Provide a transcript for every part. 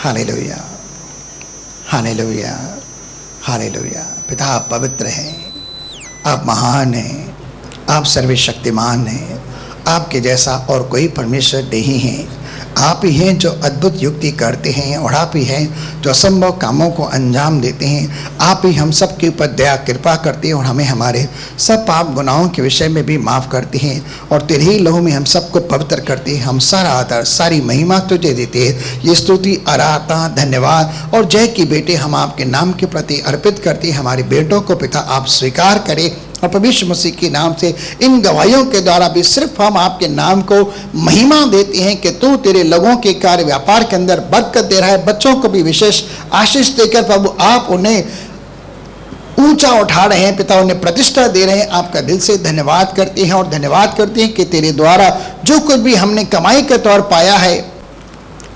Hallelujah, hallelujah, hallelujah. पिता आप पवित्र हैं, आप महान हैं, आप सर्वशक्तिमान हैं, आपके जैसा और कोई परमेश्वर नहीं है। आप ही हैं जो अद्भुत युक्ति करते हैं और आप ही हैं जो असंभव कामों को अंजाम देते हैं। आप ही हम सब के ऊपर दया कृपा करते हैं और हमें हमारे सब पाप गुनाहों के विषय में भी माफ़ करते हैं और तेरे ही लहू में हम सबको पवित्र करते हैं। हम सारा आदर सारी महिमा तुझे देते हैं। ये स्तुति आराधना धन्यवाद और जय की बेटे हम आपके नाम के प्रति अर्पित करते हैं। हमारे बेटों को पिता आप स्वीकार करें और प्रभु यीशु मसीह के नाम से इन गवाहियों के द्वारा भी सिर्फ हम आपके नाम को महिमा देते हैं कि तू तेरे लोगों के कार्य व्यापार के अंदर बरकत दे रहा है। बच्चों को भी विशेष आशीष देकर प्रभु आप उन्हें ऊंचा उठा रहे हैं पिता, उन्हें प्रतिष्ठा दे रहे हैं। आपका दिल से धन्यवाद करते हैं और धन्यवाद करते हैं कि तेरे द्वारा जो कुछ भी हमने कमाई के तौर पाया है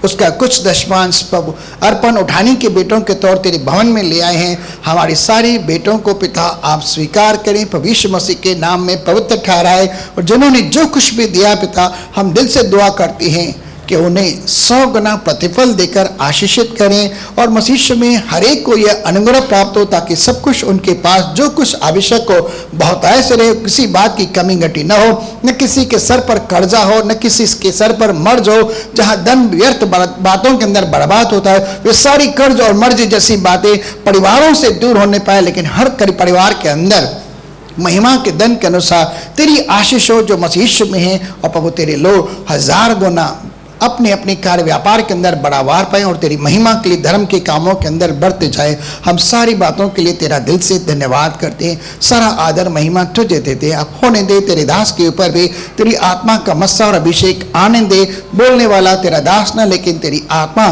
उसका कुछ दशमांश प्रभु अर्पण उठाने के बेटों के तौर तेरे भवन में ले आए हैं। हमारे सारे बेटों को पिता आप स्वीकार करें, प्रभु यीशु मसीह के नाम में पवित्र ठहराए और जिन्होंने जो कुछ भी दिया पिता हम दिल से दुआ करते हैं कि उन्हें 100 गुना प्रतिफल देकर आशीषित करें और मसीह में हर एक को यह अनुग्रह प्राप्त हो ताकि सब कुछ उनके पास जो कुछ आवश्यक हो बहुतायत से रहे, किसी बात की कमी घटी न हो, न किसी के सर पर कर्जा हो, न किसी के सर पर मर्ज हो। जहाँ धन व्यर्थ बातों के अंदर बर्बाद होता है वे सारी कर्ज और मर्ज जैसी बातें परिवारों से दूर होने पाए, लेकिन हर परिवार के अंदर महिमा के धन के अनुसार तेरी आशीष हो जो मसीह में है और प्रभु तेरे लोग 1000 गुना अपने अपने कार्य व्यापार के अंदर बढ़ावार पाए और तेरी महिमा के लिए धर्म के कामों के अंदर बढ़ते जाए। हम सारी बातों के लिए तेरा दिल से धन्यवाद करते हैं। सारा आदर महिमा तुझे देते हैं। आप होने दे तेरे दास के ऊपर भी तेरी आत्मा का मस्सा और अभिषेक आने दे। बोलने वाला तेरा दास ना लेकिन तेरी आत्मा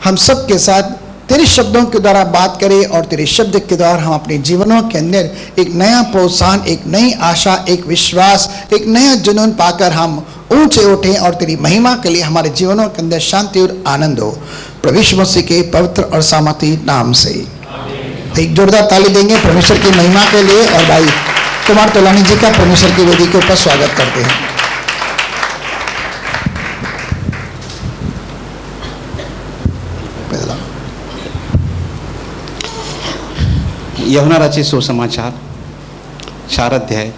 हम सब के साथ तेरे शब्दों के द्वारा बात करें और तेरे शब्द के द्वारा हम अपने जीवनों के अंदर एक नया प्रोत्साहन, एक नई आशा, एक विश्वास, एक नया जुनून पाकर हम ऊंचे उठें और तेरी महिमा के लिए हमारे जीवनों के अंदर शांति और आनंद हो। प्रभु यीशु मसीह के पवित्र और सामर्थी नाम से एक जोरदार ताली देंगे परमेश्वर की महिमा के लिए और भाई कुमार तोलानी जी का परमेश्वर की वेदी के ऊपर स्वागत करते हैं। यूहन्ना रचित सुसमाचार 4 अध्याय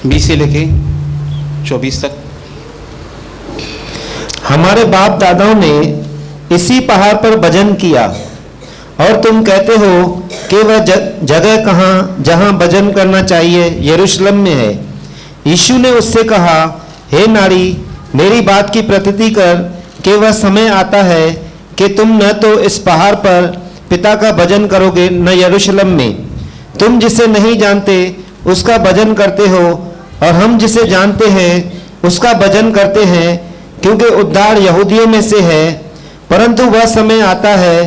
20 से लेके 24 तक। हमारे बाप दादाओं ने इसी पहाड़ पर भजन किया और तुम कहते हो कि वह जगह कहाँ जहाँ भजन करना चाहिए यरूशलेम में है। यीशु ने उससे कहा, हे नारी, मेरी बात की प्रतीति कर कि वह समय आता है कि तुम न तो इस पहाड़ पर पिता का भजन करोगे न यरूशलेम में। तुम जिसे नहीं जानते उसका भजन करते हो और हम जिसे जानते हैं उसका भजन करते हैं, क्योंकि उद्धार यहूदियों में से है। परंतु वह समय आता है,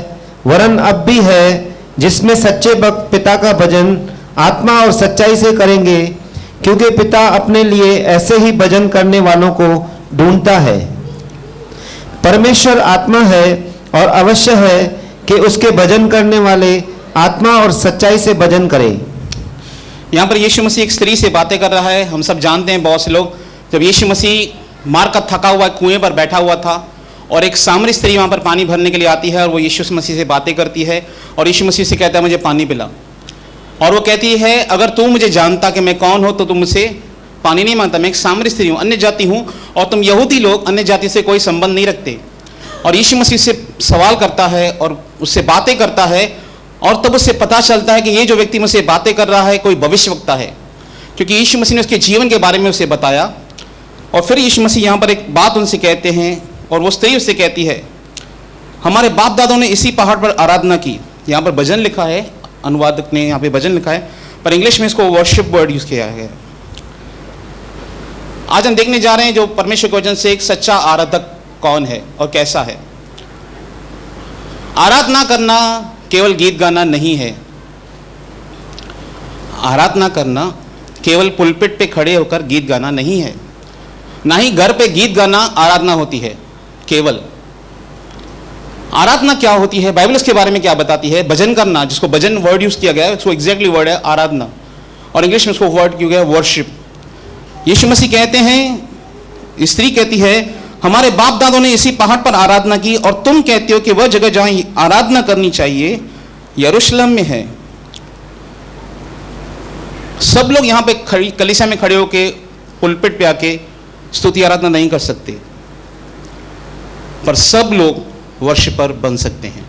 वरन अब भी है, जिसमें सच्चे भक्त पिता का भजन आत्मा और सच्चाई से करेंगे, क्योंकि पिता अपने लिए ऐसे ही भजन करने वालों को ढूंढता है। परमेश्वर आत्मा है और अवश्य है कि उसके भजन करने वाले आत्मा और सच्चाई से भजन करें। यहाँ पर यीशु मसीह एक स्त्री से बातें कर रहा है। हम सब जानते हैं, बहुत से लोग, जब यीशु मसीह मार कर थका हुआ कुएं पर बैठा हुआ था और एक सामरी स्त्री वहाँ पर पानी भरने के लिए आती है और वो यीशु मसीह से बातें करती है और यीशु मसीह से कहता है मुझे पानी पिला। और वो कहती है अगर तू मुझे जानता कि मैं कौन हो तो तुम मुझसे पानी नहीं मांगता। मैं एक सामरी स्त्री हूँ, अन्य जाति हूँ, और तुम यहूदी लोग अन्य जाति से कोई संबंध नहीं रखते। और यीशु मसीह से सवाल करता है और उससे बातें करता है और तब उससे पता चलता है कि ये जो व्यक्ति मुझसे बातें कर रहा है कोई भविष्यवक्ता है, क्योंकि यीशु मसीह ने उसके जीवन के बारे में उसे बताया। और फिर यीशु मसीह यहाँ पर एक बात उनसे कहते हैं और वो स्त्री उससे कहती है हमारे बाप दादों ने इसी पहाड़ पर आराधना की। यहाँ पर भजन लिखा है, अनुवादक ने यहाँ पे भजन लिखा है, पर इंग्लिश में इसको वर्शिप वर्ड यूज किया है। आज हम देखने जा रहे हैं जो परमेश्वर के वचन से एक सच्चा आराधक कौन है और कैसा है। आराधना करना केवल गीत गाना नहीं है। आराधना करना केवल पुलपिट पे खड़े होकर गीत गाना नहीं है, ना ही घर पे गीत गाना आराधना होती है। केवल आराधना क्या होती है, बाइबल इसके बारे में क्या बताती है। भजन करना, जिसको भजन वर्ड यूज किया गया है, उसको एग्जैक्टली वर्ड है आराधना, और इंग्लिश में उसको वर्ड किया गया है वर्शिप। यीशु मसीह कहते हैं, स्त्री कहती है हमारे बाप दादों ने इसी पहाड़ पर आराधना की और तुम कहते हो कि वह जगह जहां आराधना करनी चाहिए यरूशलेम में है। सब लोग यहां पे कलीसिया में खड़े होके पुलपिट पे आके स्तुति आराधना नहीं कर सकते, पर सब लोग वर्शिपर बन सकते हैं।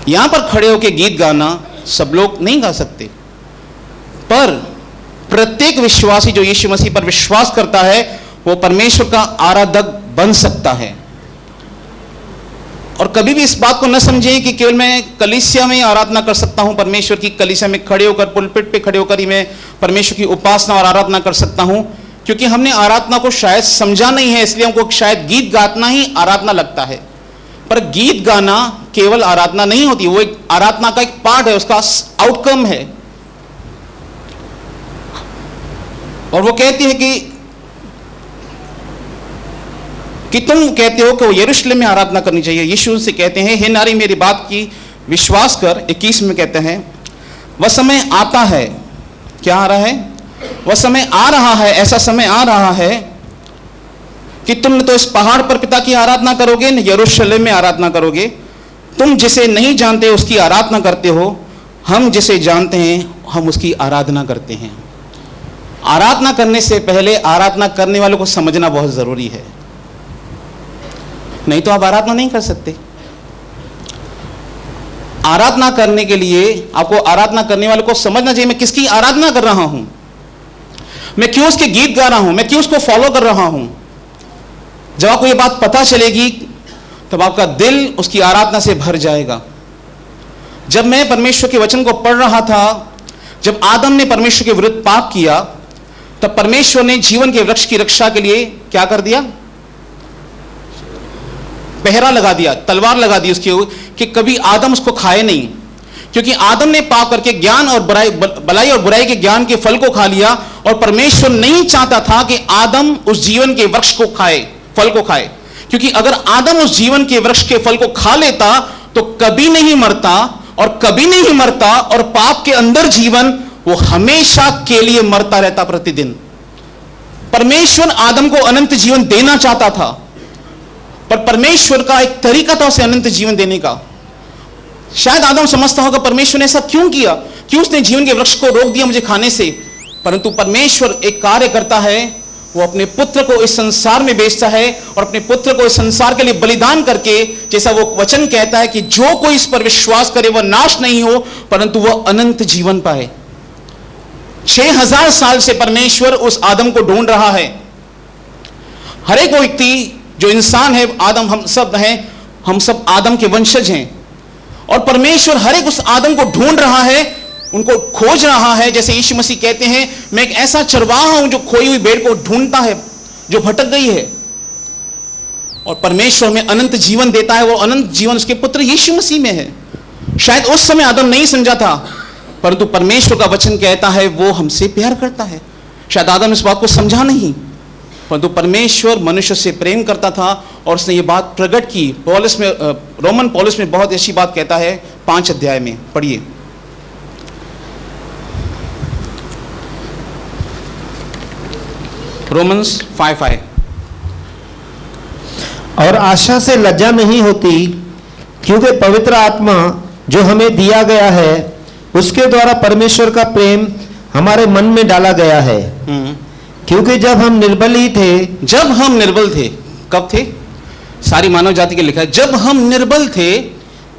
यहां पर खड़े होके गीत गाना सब लोग नहीं गा सकते, पर प्रत्येक विश्वासी जो यीशु मसीह पर विश्वास करता है वो परमेश्वर का आराधक बन सकता है। और कभी भी इस बात को न समझें कि केवल मैं कलीसिया में आराधना कर सकता हूं, परमेश्वर की कलीसिया में खड़े होकर पुलपिट पे खड़े होकर ही मैं परमेश्वर की उपासना और आराधना कर सकता हूं, क्योंकि हमने आराधना को शायद समझा नहीं है, इसलिए हमको शायद गीत गाना ही आराधना लगता है। पर गीत गाना केवल आराधना नहीं होती, वो एक आराधना का एक पार्ट है, उसका आउटकम है। और वो कहती है कि तुम कहते हो कि वो यरूशलेम में आराधना करनी चाहिए। यीशु से कहते हैं, हे नारी मेरी बात की विश्वास कर। 21 में कहते हैं, वह समय आता है, क्या आ रहा है? वह समय आ रहा है, ऐसा समय आ रहा है कि तुम न तो इस पहाड़ पर पिता की आराधना करोगे न यरूशलेम में आराधना करोगे। तुम जिसे नहीं जानते उसकी आराधना करते हो, हम जिसे जानते हैं हम उसकी आराधना करते हैं। आराधना करने से पहले आराधना करने वालों को समझना बहुत जरूरी है, नहीं तो आप आराधना नहीं कर सकते। आराधना करने के लिए आपको आराधना करने वालों को समझना चाहिए, मैं किसकी आराधना कर रहा हूं, मैं क्यों उसके गीत गा रहा हूं, मैं क्यों उसको फॉलो कर रहा हूं। जब आपको यह बात पता चलेगी तब आपका दिल उसकी आराधना से भर जाएगा। जब मैं परमेश्वर के वचन को पढ़ रहा था, जब आदम ने परमेश्वर के विरुद्ध पाप किया, तब परमेश्वर ने जीवन के वृक्ष की रक्षा के लिए क्या कर दिया? पहरा लगा दिया, तलवार लगा दी उसके कि कभी आदम उसको खाए नहीं, क्योंकि आदम ने पाप करके ज्ञान और भलाई और बुराई के ज्ञान के फल को खा लिया, और परमेश्वर नहीं चाहता था कि आदम उस जीवन के वृक्ष को खाए, फल को खाए, क्योंकि अगर आदम उस जीवन के वृक्ष के फल को खा लेता तो कभी नहीं मरता, और कभी नहीं मरता, और पाप के अंदर जीवन वो हमेशा के लिए मरता रहता प्रतिदिन। परमेश्वर आदम को अनंत जीवन देना चाहता था, पर परमेश्वर का एक तरीका था उसे अनंत जीवन देने का। शायद आदम समझता होगा परमेश्वर ने ऐसा क्यों किया, क्यों उसने जीवन के वृक्ष को रोक दिया मुझे खाने से। परंतु परमेश्वर एक कार्य करता है, वो अपने पुत्र को इस संसार में भेजता है, और अपने पुत्र को इस संसार के लिए बलिदान करके, जैसा वो वचन कहता है कि जो कोई इस पर विश्वास करे वह नाश नहीं हो परंतु वह अनंत जीवन पाए। 6000 साल से परमेश्वर उस आदम को ढूंढ रहा है। हर एक व्यक्ति जो इंसान है, आदम हम सब हैं, हम सब आदम के वंशज हैं, और परमेश्वर हर एक उस आदम को ढूंढ रहा है, उनको खोज रहा है। जैसे यीशु मसीह कहते हैं, मैं एक ऐसा चरवाहा हूं जो खोई हुई भेड़ को ढूंढता है जो भटक गई है, और परमेश्वर में अनंत जीवन देता है। वो अनंत जीवन उसके पुत्र यीशु मसीह में है। शायद उस समय आदम नहीं समझा था, परंतु परमेश्वर का वचन कहता है वो हमसे प्यार करता है। शायद आदम इस बात को समझा नहीं, परंतु परमेश्वर मनुष्य से प्रेम करता था और उसने ये बात प्रकट की। पौलुस में, रोमन पौलुस में बहुत अच्छी बात कहता है, 5 अध्याय में पढ़िए। रोमन्स 5:5। और आशा से लज्जा नहीं होती, क्योंकि पवित्र आत्मा जो हमें दिया गया है उसके द्वारा परमेश्वर का प्रेम हमारे मन में डाला गया है। क्योंकि जब हम निर्बल ही थे, जब हम निर्बल थे, कब थे? सारी मानव जाति के लिखा है, जब हम निर्बल थे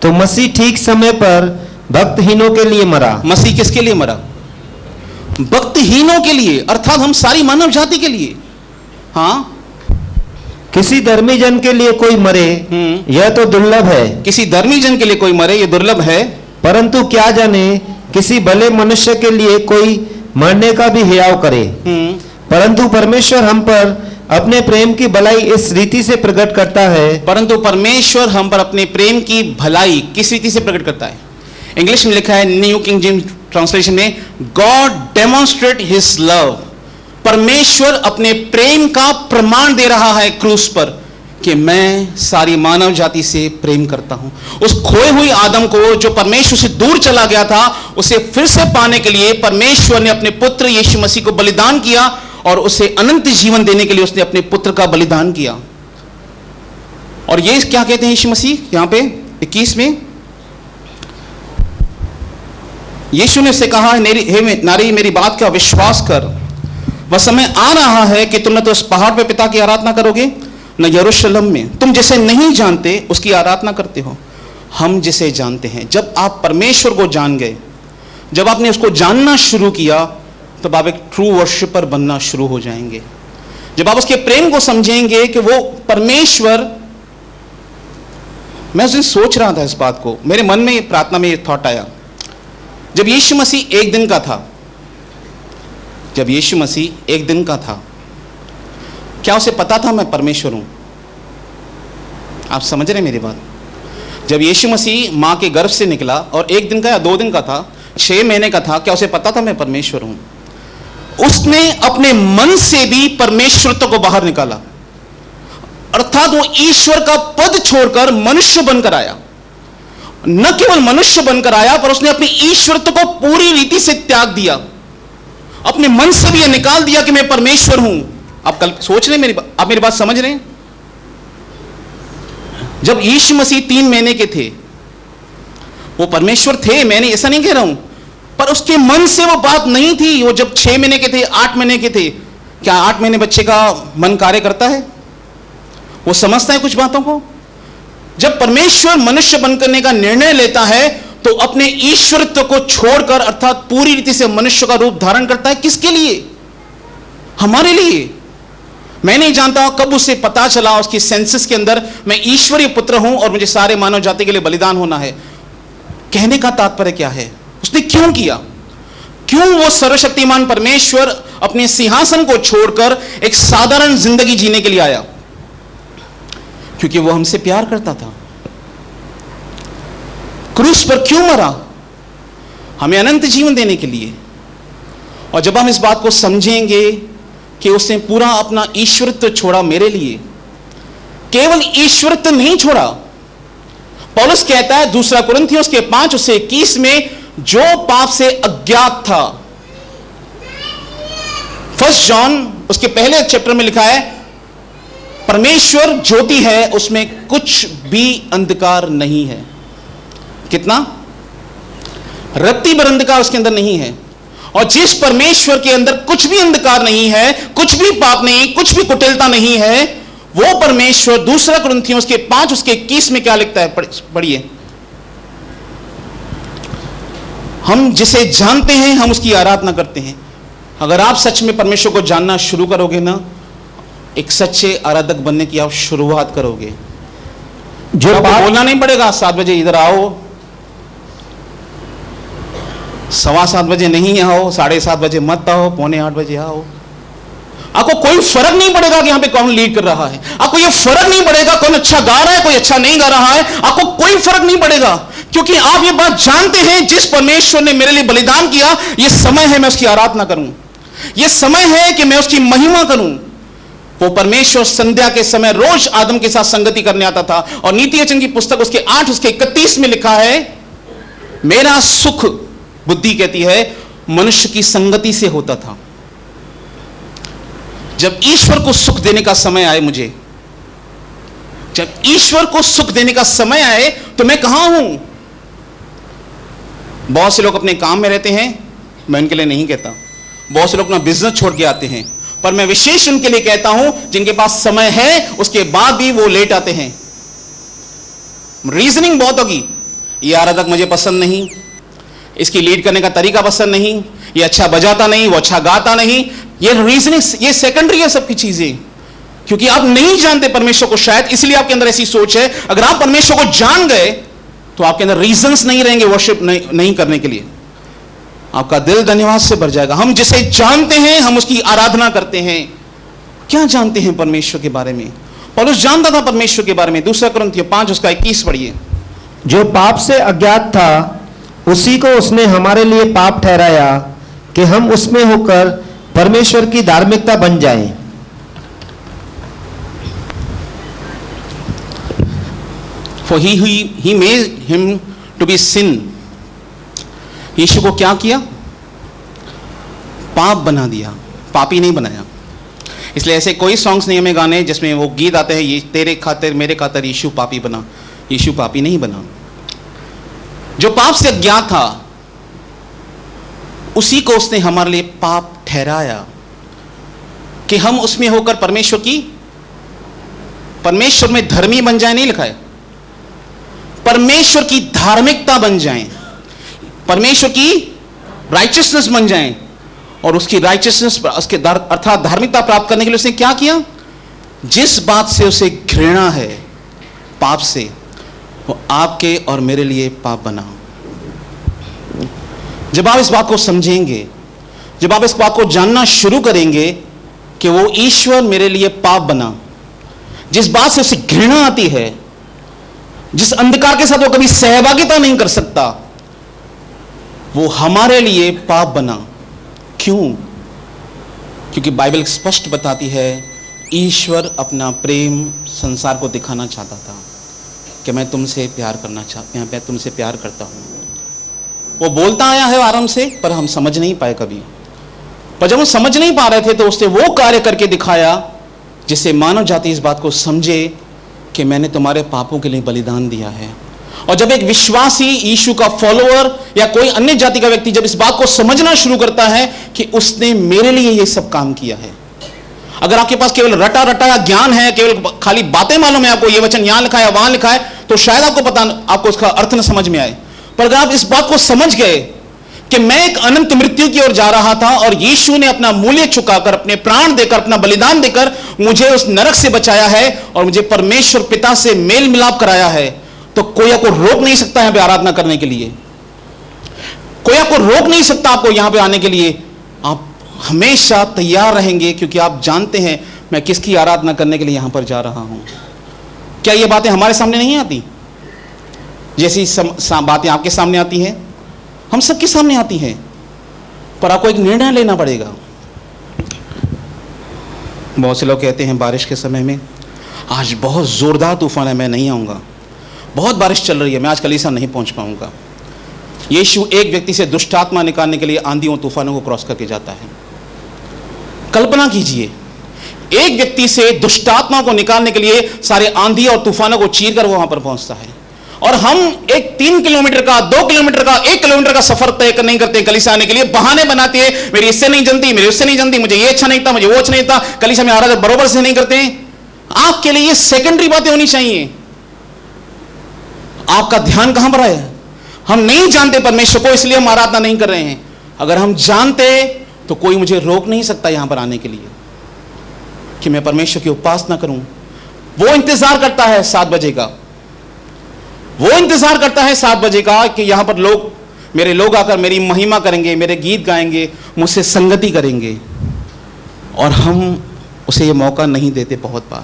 तो मसीह ठीक समय पर भक्तहीनों के लिए मरा। मसीह किसके लिए मरा? भक्तहीनों के लिए, अर्थात हम सारी मानव जाति के लिए। हाँ, किसी धर्मी जन के लिए कोई मरे यह तो दुर्लभ है। किसी धर्मी जन के लिए कोई मरे यह दुर्लभ है, परंतु क्या जाने किसी भले मनुष्य के लिए कोई मरने का भी हियाव करे। परंतु परमेश्वर हम पर अपने प्रेम की भलाई इस रीति से प्रकट करता है। परंतु परमेश्वर हम पर अपने प्रेम की भलाई किस रीति से प्रकट करता है? इंग्लिश में लिखा है, न्यू किंग जेम्स ट्रांसलेशन में, गॉड डेमोन्स्ट्रेट हिज लव। परमेश्वर अपने प्रेम का प्रमाण दे रहा है क्रूस पर कि मैं सारी मानव जाति से प्रेम करता हूं। उस खोए हुई आदम को जो परमेश्वर से दूर चला गया था, उसे फिर से पाने के लिए परमेश्वर ने अपने पुत्र यीशु मसीह को बलिदान किया, और उसे अनंत जीवन देने के लिए उसने अपने पुत्र का बलिदान किया। और ये क्या कहते हैं यीशु मसीह यहां पे 21 में, यीशु ने उससे कहा, हे नारी मेरी बात का विश्वास कर, वह समय आ रहा है कि तुम न तो उस पहाड़ पे पिता की आराधना करोगे न यरूशलेम में। तुम जिसे नहीं जानते उसकी आराधना करते हो, हम जिसे जानते हैं। जब आप परमेश्वर को जान गए, जब आपने उसको जानना शुरू किया, तब आप एक ट्रू वर्शिपर बनना शुरू हो जाएंगे। जब आप उसके प्रेम को समझेंगे कि वो परमेश्वर, मैं उस दिन सोच रहा था इस बात को, मेरे मन में प्रार्थना में ये थॉट आया, जब यीशु मसीह एक दिन का था, जब यीशु मसीह एक दिन का था, क्या उसे पता था मैं परमेश्वर हूं? आप समझ रहे हैं मेरी बात? जब यीशु मसीह मां के गर्भ से निकला और एक दिन का या 2 दिन का था, 6 महीने का था, क्या उसे पता था मैं परमेश्वर हूं? उसने अपने मन से भी परमेश्वरत्व को बाहर निकाला, अर्थात वो ईश्वर का पद छोड़कर मनुष्य बनकर आया। न केवल मनुष्य बनकर आया, पर उसने अपनी ईश्वरत्व को पूरी रीति से त्याग दिया। अपने मन से भी यह निकाल दिया कि मैं परमेश्वर हूं। आप कल सोच रहे हैं आप मेरी बात समझ रहे हैं? जब यीशु मसीह 3 महीने के थे, वो परमेश्वर थे, मैंने ऐसा नहीं कह रहा हूं, पर उसके मन से वो बात नहीं थी। वो जब 6 महीने के थे, 8 महीने के थे, क्या 8 महीने बच्चे का मन कार्य करता है? वो समझता है कुछ बातों को? जब परमेश्वर मनुष्य बनने का निर्णय लेता है, तो अपने ईश्वरत्व को छोड़कर, अर्थात पूरी रीति से मनुष्य का रूप धारण करता है। किसके लिए? हमारे लिए। मैं नहीं जानता कब उसे पता चला उसकी सेंसेस के अंदर, मैं ईश्वरीय पुत्र हूं और मुझे सारे मानव जाति के लिए बलिदान होना है। कहने का तात्पर्य क्या है? उसने क्यों किया? क्यों वो सर्वशक्तिमान परमेश्वर अपने सिंहासन को छोड़कर एक साधारण जिंदगी जीने के लिए आया? क्योंकि वो हमसे प्यार करता था। क्रूस पर क्यों मरा? हमें अनंत जीवन देने के लिए। और जब हम इस बात को समझेंगे कि उसने पूरा अपना ईश्वरत्व छोड़ा मेरे लिए, केवल ईश्वरत्व नहीं छोड़ा, पौलुस कहता है 2 कुरिन्थियों उसके 5:21 में, जो पाप से अज्ञात था, 1 जॉन उसके पहले चैप्टर में लिखा है, परमेश्वर ज्योति है, उसमें कुछ भी अंधकार नहीं है। कितना? रत्ती भर अंधकार उसके अंदर नहीं है। और जिस परमेश्वर के अंदर कुछ भी अंधकार नहीं है, कुछ भी पाप नहीं, कुछ भी कुटिलता नहीं है, वो परमेश्वर 2 कुरिन्थियों उसके 5:21 में क्या लिखता है? पढ़िए। हम जिसे जानते हैं हम उसकी आराधना करते हैं। अगर आप सच में परमेश्वर को जानना शुरू करोगे ना, एक सच्चे आराधक बनने की आप शुरुआत करोगे। जो बोलना नहीं पड़ेगा 7 बजे इधर आओ, 7:15 बजे नहीं आओ, 7:30 बजे मत आओ, 7:45 बजे आओ। आपको कोई फर्क नहीं पड़ेगा कि यहां पे कौन लीड कर रहा है। आपको यह फर्क नहीं पड़ेगा कौन अच्छा गा रहा है, कोई अच्छा नहीं गा रहा है। आपको कोई फर्क नहीं पड़ेगा, क्योंकि आप ये बात जानते हैं, जिस परमेश्वर ने मेरे लिए बलिदान किया, यह समय है मैं उसकी आराधना करूं, यह समय है कि मैं उसकी महिमा करूं। वो परमेश्वर संध्या के समय रोज आदम के साथ संगति करने आता था। और नीति वचन की पुस्तक उसके 8:31 में लिखा है, मेरा सुख, बुद्धि कहती है, मनुष्य की संगति से होता था। जब ईश्वर को सुख देने का समय आए, मुझे जब ईश्वर को सुख देने का समय आए, तो मैं कहां हूं? बहुत से लोग अपने काम में रहते हैं, मैं उनके लिए नहीं कहता। बहुत से लोग अपना बिजनेस छोड़ के आते हैं, पर मैं विशेष उनके लिए कहता हूं जिनके पास समय है, उसके बाद भी वो लेट आते हैं। रीजनिंग बहुत होगी, ये आराधक मुझे पसंद नहीं, इसकी लीड करने का तरीका पसंद नहीं, ये अच्छा बजाता नहीं, वो अच्छा गाता नहीं। ये रीजनिंग, ये सेकेंडरी है सबकी चीजें, क्योंकि आप नहीं जानते परमेश्वर को, शायद इसलिए आपके अंदर ऐसी सोच है। अगर आप परमेश्वर को जान गए तो आपके अंदर रीजंस नहीं रहेंगे वर्शिप नहीं करने के लिए। आपका दिल धन्यवाद से भर जाएगा। हम जिसे जानते हैं हम उसकी आराधना करते हैं। क्या जानते हैं परमेश्वर के बारे में? पौलुस जानता था परमेश्वर के बारे में। 2 कुरिन्थियों 5:21 पढ़िए। जो पाप से अज्ञात था उसी को उसने हमारे लिए पाप ठहराया कि हम उसमें होकर परमेश्वर की धार्मिकता बन जाएं। For he made him to be sin. यीशु को क्या किया? पाप बना दिया, पापी नहीं बनाया। इसलिए ऐसे कोई सॉन्ग्स नहीं हमें गाने जिसमें वो गीत आते हैं, ये तेरे खातिर मेरे खातिर यीशु पापी बना। यीशु पापी नहीं बना। जो पाप से अज्ञात था उसी को उसने हमारे लिए पाप ठहराया कि हम उसमें होकर परमेश्वर में धर्मी बन जाए। नहीं लिखा है परमेश्वर की धार्मिकता बन जाएं, परमेश्वर की राइचियसनेस बन जाएं। और उसकी राइचियसनेस उसके अर्थात धार्मिकता प्राप्त करने के लिए उसने क्या किया? जिस बात से उसे घृणा है पाप से, वो आपके और मेरे लिए पाप बना। जब आप इस बात को समझेंगे, जब आप इस बात को जानना शुरू करेंगे कि वो ईश्वर मेरे लिए पाप बना, जिस बात से उसे घृणा आती है, जिस अंधकार के साथ वो कभी सहभागिता नहीं कर सकता, वो हमारे लिए पाप बना। क्यों? क्योंकि बाइबल स्पष्ट बताती है ईश्वर अपना प्रेम संसार को दिखाना चाहता था कि मैं तुमसे प्यार तुमसे प्यार करता हूं। वो बोलता आया है आराम से, पर हम समझ नहीं पाए कभी। पर जब हम समझ नहीं पा रहे थे तो उसने वो कार्य करके दिखाया जिससे मानव जाति इस बात को समझे कि मैंने तुम्हारे पापों के लिए बलिदान दिया है। और जब एक विश्वासी यीशु का फॉलोअर या कोई अन्य जाति का व्यक्ति जब इस बात को समझना शुरू करता है कि उसने मेरे लिए ये सब काम किया है। अगर आपके पास केवल रटा रटा ज्ञान है, केवल खाली बातें मालूम है आपको, ये वचन यहां लिखा है वहां लिखा है, तो शायद आपको उसका अर्थ न समझ में आए। पर अगर आप इस बात को समझ गए कि मैं एक अनंत मृत्यु की ओर जा रहा था और यीशु ने अपना मूल्य चुकाकर, अपने प्राण देकर, अपना बलिदान देकर मुझे उस नरक से बचाया है और मुझे परमेश्वर पिता से मेल मिलाप कराया है, तो कोई आपको रोक नहीं सकता यहां पे आराधना करने के लिए। कोई आपको रोक नहीं सकता आपको यहां पे आने के लिए। आप हमेशा तैयार रहेंगे क्योंकि आप जानते हैं मैं किसकी आराधना करने के लिए यहां पर जा रहा हूं। क्या ये बातें हमारे सामने नहीं आती? जैसी बातें आपके सामने आती हैं, हम सबके सामने आती हैं, पर आपको एक निर्णय लेना पड़ेगा। बहुत से लोग कहते हैं बारिश के समय में आज बहुत जोरदार तूफान है, मैं नहीं आऊंगा, बहुत बारिश चल रही है, मैं आज कलीसिया नहीं पहुंच पाऊंगा। यीशु एक व्यक्ति से दुष्ट आत्मा निकालने के लिए आंधियों तूफानों को क्रॉस करके जाता है। कल्पना कीजिए, एक व्यक्ति से दुष्ट आत्मा को निकालने के लिए सारे आंधी और तूफानों को चीर कर वो वहां पर पहुंचता है। और हम एक 3 किलोमीटर का, 2 किलोमीटर का, 1 किलोमीटर का सफर तय नहीं करते कलीसिया आने के लिए, बहाने बनाते हैं, मेरी इससे नहीं जनती, मेरी उससे नहीं जनती, मुझे ये अच्छा नहीं था, मुझे वो अच्छा नहीं था, कलीसिया में आराधना बरोबर से नहीं करते हैं। आपके लिए ये सेकेंडरी बातें होनी चाहिए। आपका ध्यान कहां पर है? हम नहीं जानते परमेश्वर को, इसलिए हम आराधना नहीं कर रहे हैं। अगर हम जानते तो कोई मुझे रोक नहीं सकता यहां पर आने के लिए कि मैं परमेश्वर की उपासना करूं। वो इंतजार करता है 7 बजे का, वो इंतजार करता है 7 बजे का कि यहां पर मेरे लोग आकर मेरी महिमा करेंगे, मेरे गीत गाएंगे, मुझसे संगति करेंगे, और हम उसे ये मौका नहीं देते। बहुत बार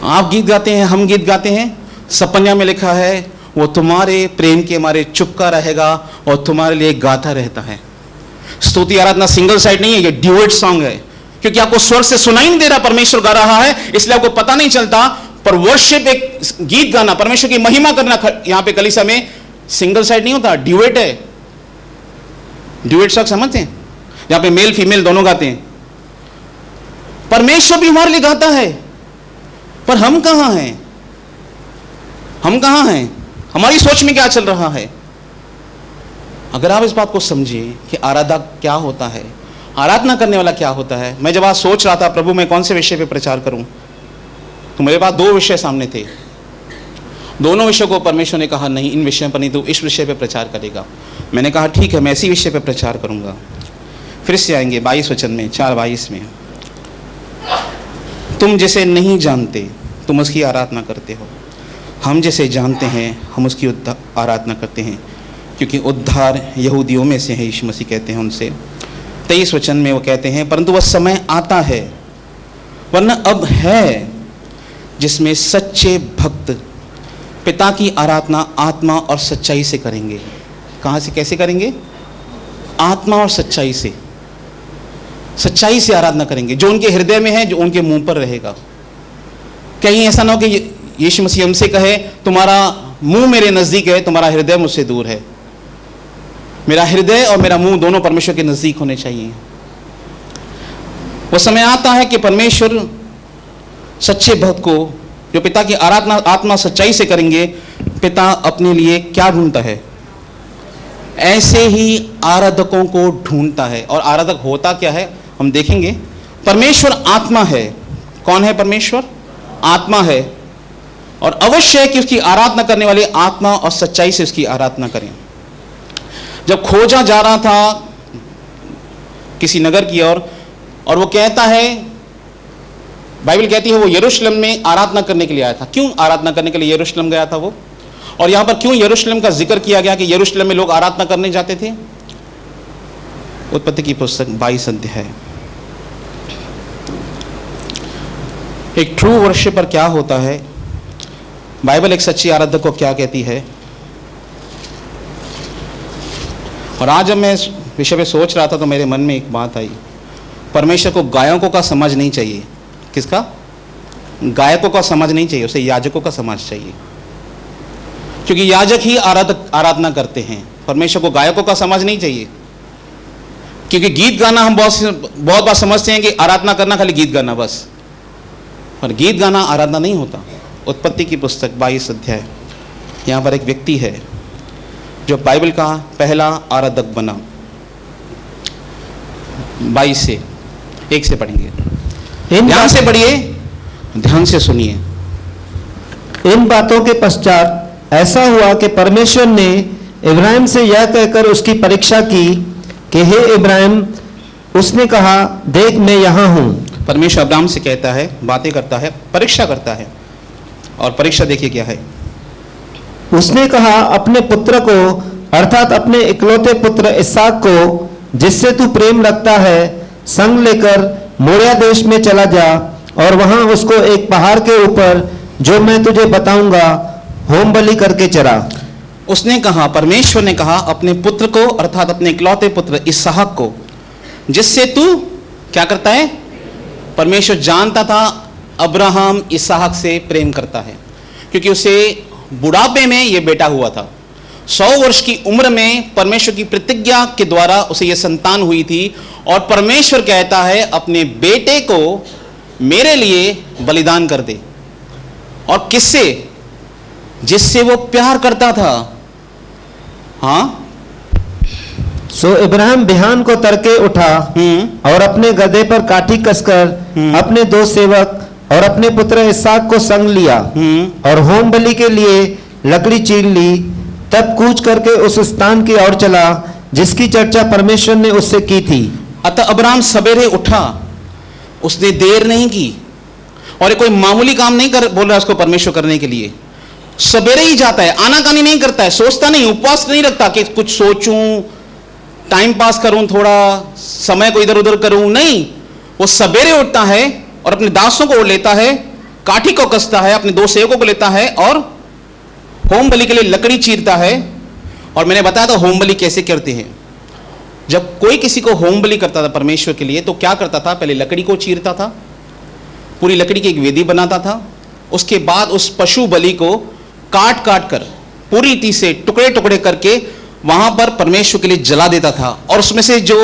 आप गीत गाते हैं, हम गीत गाते हैं, सपन्या में लिखा है वो तुम्हारे प्रेम के मारे चुपका रहेगा और तुम्हारे लिए गाता रहता है। स्तुति आराधना सिंगल साइड नहीं है, ये ड्यूएट सॉन्ग है, क्योंकि आपको स्वर से सुनाई नहीं दे रहा परमेश्वर गा रहा है, इसलिए आपको पता नहीं चलता। पर वर्शिप, एक गीत गाना, परमेश्वर की महिमा करना यहां पे कलीसिया में सिंगल साइड नहीं होता, ड्यूएट है। ड्यूएट सॉन्ग समझते हैं, यहां पे मेल फीमेल दोनों गाते हैं। परमेश्वर भी हमारे लिए गाता है, पर हम कहां हैं? हम कहां हैं? हमारी सोच में क्या चल रहा है? अगर आप इस बात को समझिए कि आराधना क्या होता है, आराधना करने वाला क्या होता है। मैं जब आज सोच रहा था प्रभु मैं कौन से विषय पे प्रचार करूं, तो मेरे पास 2 विषय सामने थे। दोनों विषयों को परमेश्वर ने कहा नहीं, इन विषयों पर नहीं, तो इस विषय पे प्रचार करेगा। मैंने कहा ठीक है, मैं इसी विषय पे प्रचार करूंगा। फिर से आएंगे 22 वचन में, 4:22 में, तुम जिसे नहीं जानते तुम उसकी आराधना करते हो, हम जिसे जानते हैं हम उसकी आराधना करते हैं, क्योंकि उद्धार यहूदियों में से है, यीशु मसीह कहते हैं उनसे। 23 वचन में वो कहते हैं, परंतु वह समय आता है, वरना अब है, जिसमें सच्चे भक्त पिता की आराधना आत्मा और सच्चाई से करेंगे। कहाँ से, कैसे करेंगे? आत्मा और सच्चाई से, सच्चाई से आराधना करेंगे। जो उनके हृदय में है, जो उनके मुंह पर रहेगा। कहीं ऐसा ना हो कि यीशु मसीह हमसे कहे तुम्हारा मुंह मेरे नजदीक है, तुम्हारा हृदय मुझसे दूर है। मेरा हृदय और मेरा मुंह दोनों परमेश्वर के नजदीक होने चाहिए। वो समय आता है कि परमेश्वर सच्चे भक्त को, जो पिता की आराधना आत्मा सच्चाई से करेंगे, पिता अपने लिए क्या ढूंढता है? ऐसे ही आराधकों को ढूंढता है। और आराधक होता क्या है हम देखेंगे। परमेश्वर आत्मा है। कौन है परमेश्वर? आत्मा है। और अवश्य है कि उसकी आराधना करने वाले आत्मा और सच्चाई से उसकी आराधना करें। जब खोजा जा रहा था किसी नगर की ओर, और वो कहता है, बाइबल कहती है वो यरूशलेम में आराधना करने के लिए आया था। क्यों आराधना करने के लिए यरूशलेम गया था वो? और यहां पर क्यों यरूशलेम का जिक्र किया गया कि यरूशलेम में लोग आराधना करने जाते थे? उत्पत्ति की पुस्तक 22 अध्याय। एक ट्रू वर्शिपर क्या होता है? बाइबल एक सच्ची आराधक को क्या कहती है? और आज जब मैं इस विषय पे सोच रहा था तो मेरे मन में एक बात आई। परमेश्वर को गायकों का समझ नहीं चाहिए। किसका? गायकों का समझ नहीं चाहिए, उसे याजकों का समझ चाहिए। क्योंकि याजक ही आराधना करते हैं। परमेश्वर को गायकों का समझ नहीं चाहिए। क्योंकि गीत गाना हम बहुत बार समझते हैं कि आराधना करना खाली गीत गाना बस, पर गीत गाना आराधना नहीं होता। उत्पत्ति की पुस्तक 22 अध्याय, यहाँ पर एक व्यक्ति है जो बाइबल का पहला आराधक बना। 22 से 1 से पढ़ेंगे। ध्यान से पढ़िए, ध्यान से सुनिए। इन बातों के पश्चात ऐसा हुआ कि परमेश्वर ने इब्राहिम से यह कहकर उसकी परीक्षा की कि हे इब्राहिम, उसने कहा, देख मैं यहाँ हूँ। परमेश्वर अब्राहम से कहता है, बातें करता है, परीक्षा करता है। और परीक्षा देखिए क्या है। उसने कहा, अपने पुत्र को, अर्थात अपने इकलौते पुत्र इसहाक को, जिससे तू प्रेम रखता है, संग लेकर मोरिया देश में चला जा और वहां उसको एक पहाड़ के ऊपर, जो मैं तुझे बताऊंगा, होम बलि करके चरा। उसने कहा, परमेश्वर ने कहा, अपने पुत्र को, अर्थात अपने इकलौते पुत्र इसहाक को, जिससे तू क्या करता है? परमेश्वर जानता था अब्राहम इसहाक से प्रेम करता है, क्योंकि उसे बुढ़ापे में यह बेटा हुआ था। 100 वर्ष की उम्र में परमेश्वर की प्रतिज्ञा के द्वारा उसे यह संतान हुई थी। और परमेश्वर कहता है, अपने बेटे को मेरे लिए बलिदान कर दे। और किससे? जिससे वो प्यार करता था। हाँ, सो इब्राहिम बिहान को तड़के उठा और अपने गधे पर काठी कसकर अपने 2 सेवक और अपने पुत्र इसहाक को संग लिया और होम बलि के लिए लकड़ी चीर ली। तब कूच करके उस स्थान की ओर चला जिसकी चर्चा परमेश्वर ने उससे की थी। अतः अब्राहम सवेरे उठा, उसने देर नहीं की। और ये कोई मामूली काम नहीं बोल रहा उसको परमेश्वर करने के लिए। सवेरे ही जाता है, आनाकानी नहीं करता है, सोचता नहीं, उपवास नहीं रखता कि कुछ सोचूं, टाइम पास करूं, थोड़ा समय को इधर उधर करूं। नहीं, वो सवेरे उठता है और अपने दासों को लेता है, काठी को कसता है, अपने 2 सेवकों को लेता है और होम बलि के लिए लकड़ी चीरता है। और मैंने बताया था होम बलि कैसे करते हैं। जब कोई किसी को होम बलि करता था परमेश्वर के लिए, तो क्या करता था? पहले लकड़ी को चीरता था, पूरी लकड़ी की एक वेदी बनाता था। उसके बाद उस पशु बलि को काट काट कर पूरी रीति से टुकड़े टुकड़े करके वहां पर परमेश्वर के लिए जला देता था। और उसमें से जो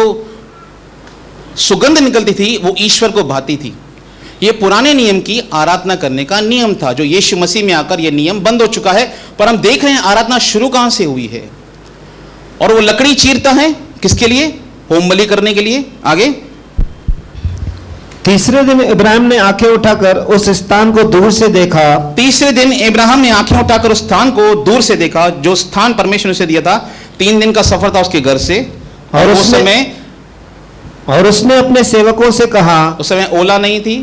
सुगंध निकलती थी वो ईश्वर को भाती थी। ये पुराने नियम की आराधना करने का नियम था, जो यीशु मसीह में आकर यह नियम बंद हो चुका है। पर हम देख रहे हैं आराधना शुरू कहां से हुई है। और वो लकड़ी चीरता है किसके लिए? होम बलि करने के लिए। आगे, तीसरे दिन इब्राहिम ने आंखें उठाकर उस स्थान को दूर से देखा। तीसरे दिन इब्राहिम ने आंखें उठाकर उस स्थान को दूर से देखा, जो स्थान परमेश्वर ने उसे दिया था। 3 दिन का सफर था उसके घर से। और उस उसने अपने सेवकों से कहा, उस समय ओला नहीं थी,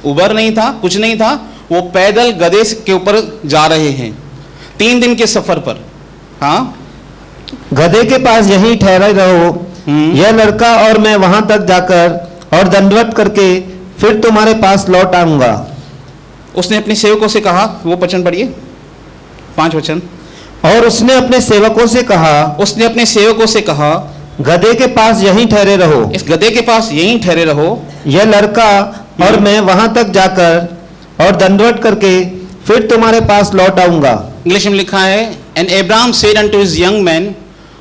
उबर नहीं था, कुछ नहीं था, वो पैदल गधे के ऊपर जा रहे हैं 3 दिन के सफर पर। हाँ, गधे के पास यहीं ठहरे रहो, यह लड़का और मैं वहां तक जाकर और दंडवत करके फिर तुम्हारे पास लौट आऊंगा। उसने अपने सेवकों से कहा, वो वचन पढ़िए, 5 वचन। और उसने अपने सेवकों से कहा, उसने अपने सेवकों से कहा, गधे के पास यहीं ठहरे रहो, इस गधे के पास यहीं ठहरे रहो, यह लड़का और मैं वहां तक जाकर और दंडवत करके फिर तुम्हारे पास लौट आऊंगा। इंग्लिश में लिखा है, and Abraham said unto his young man,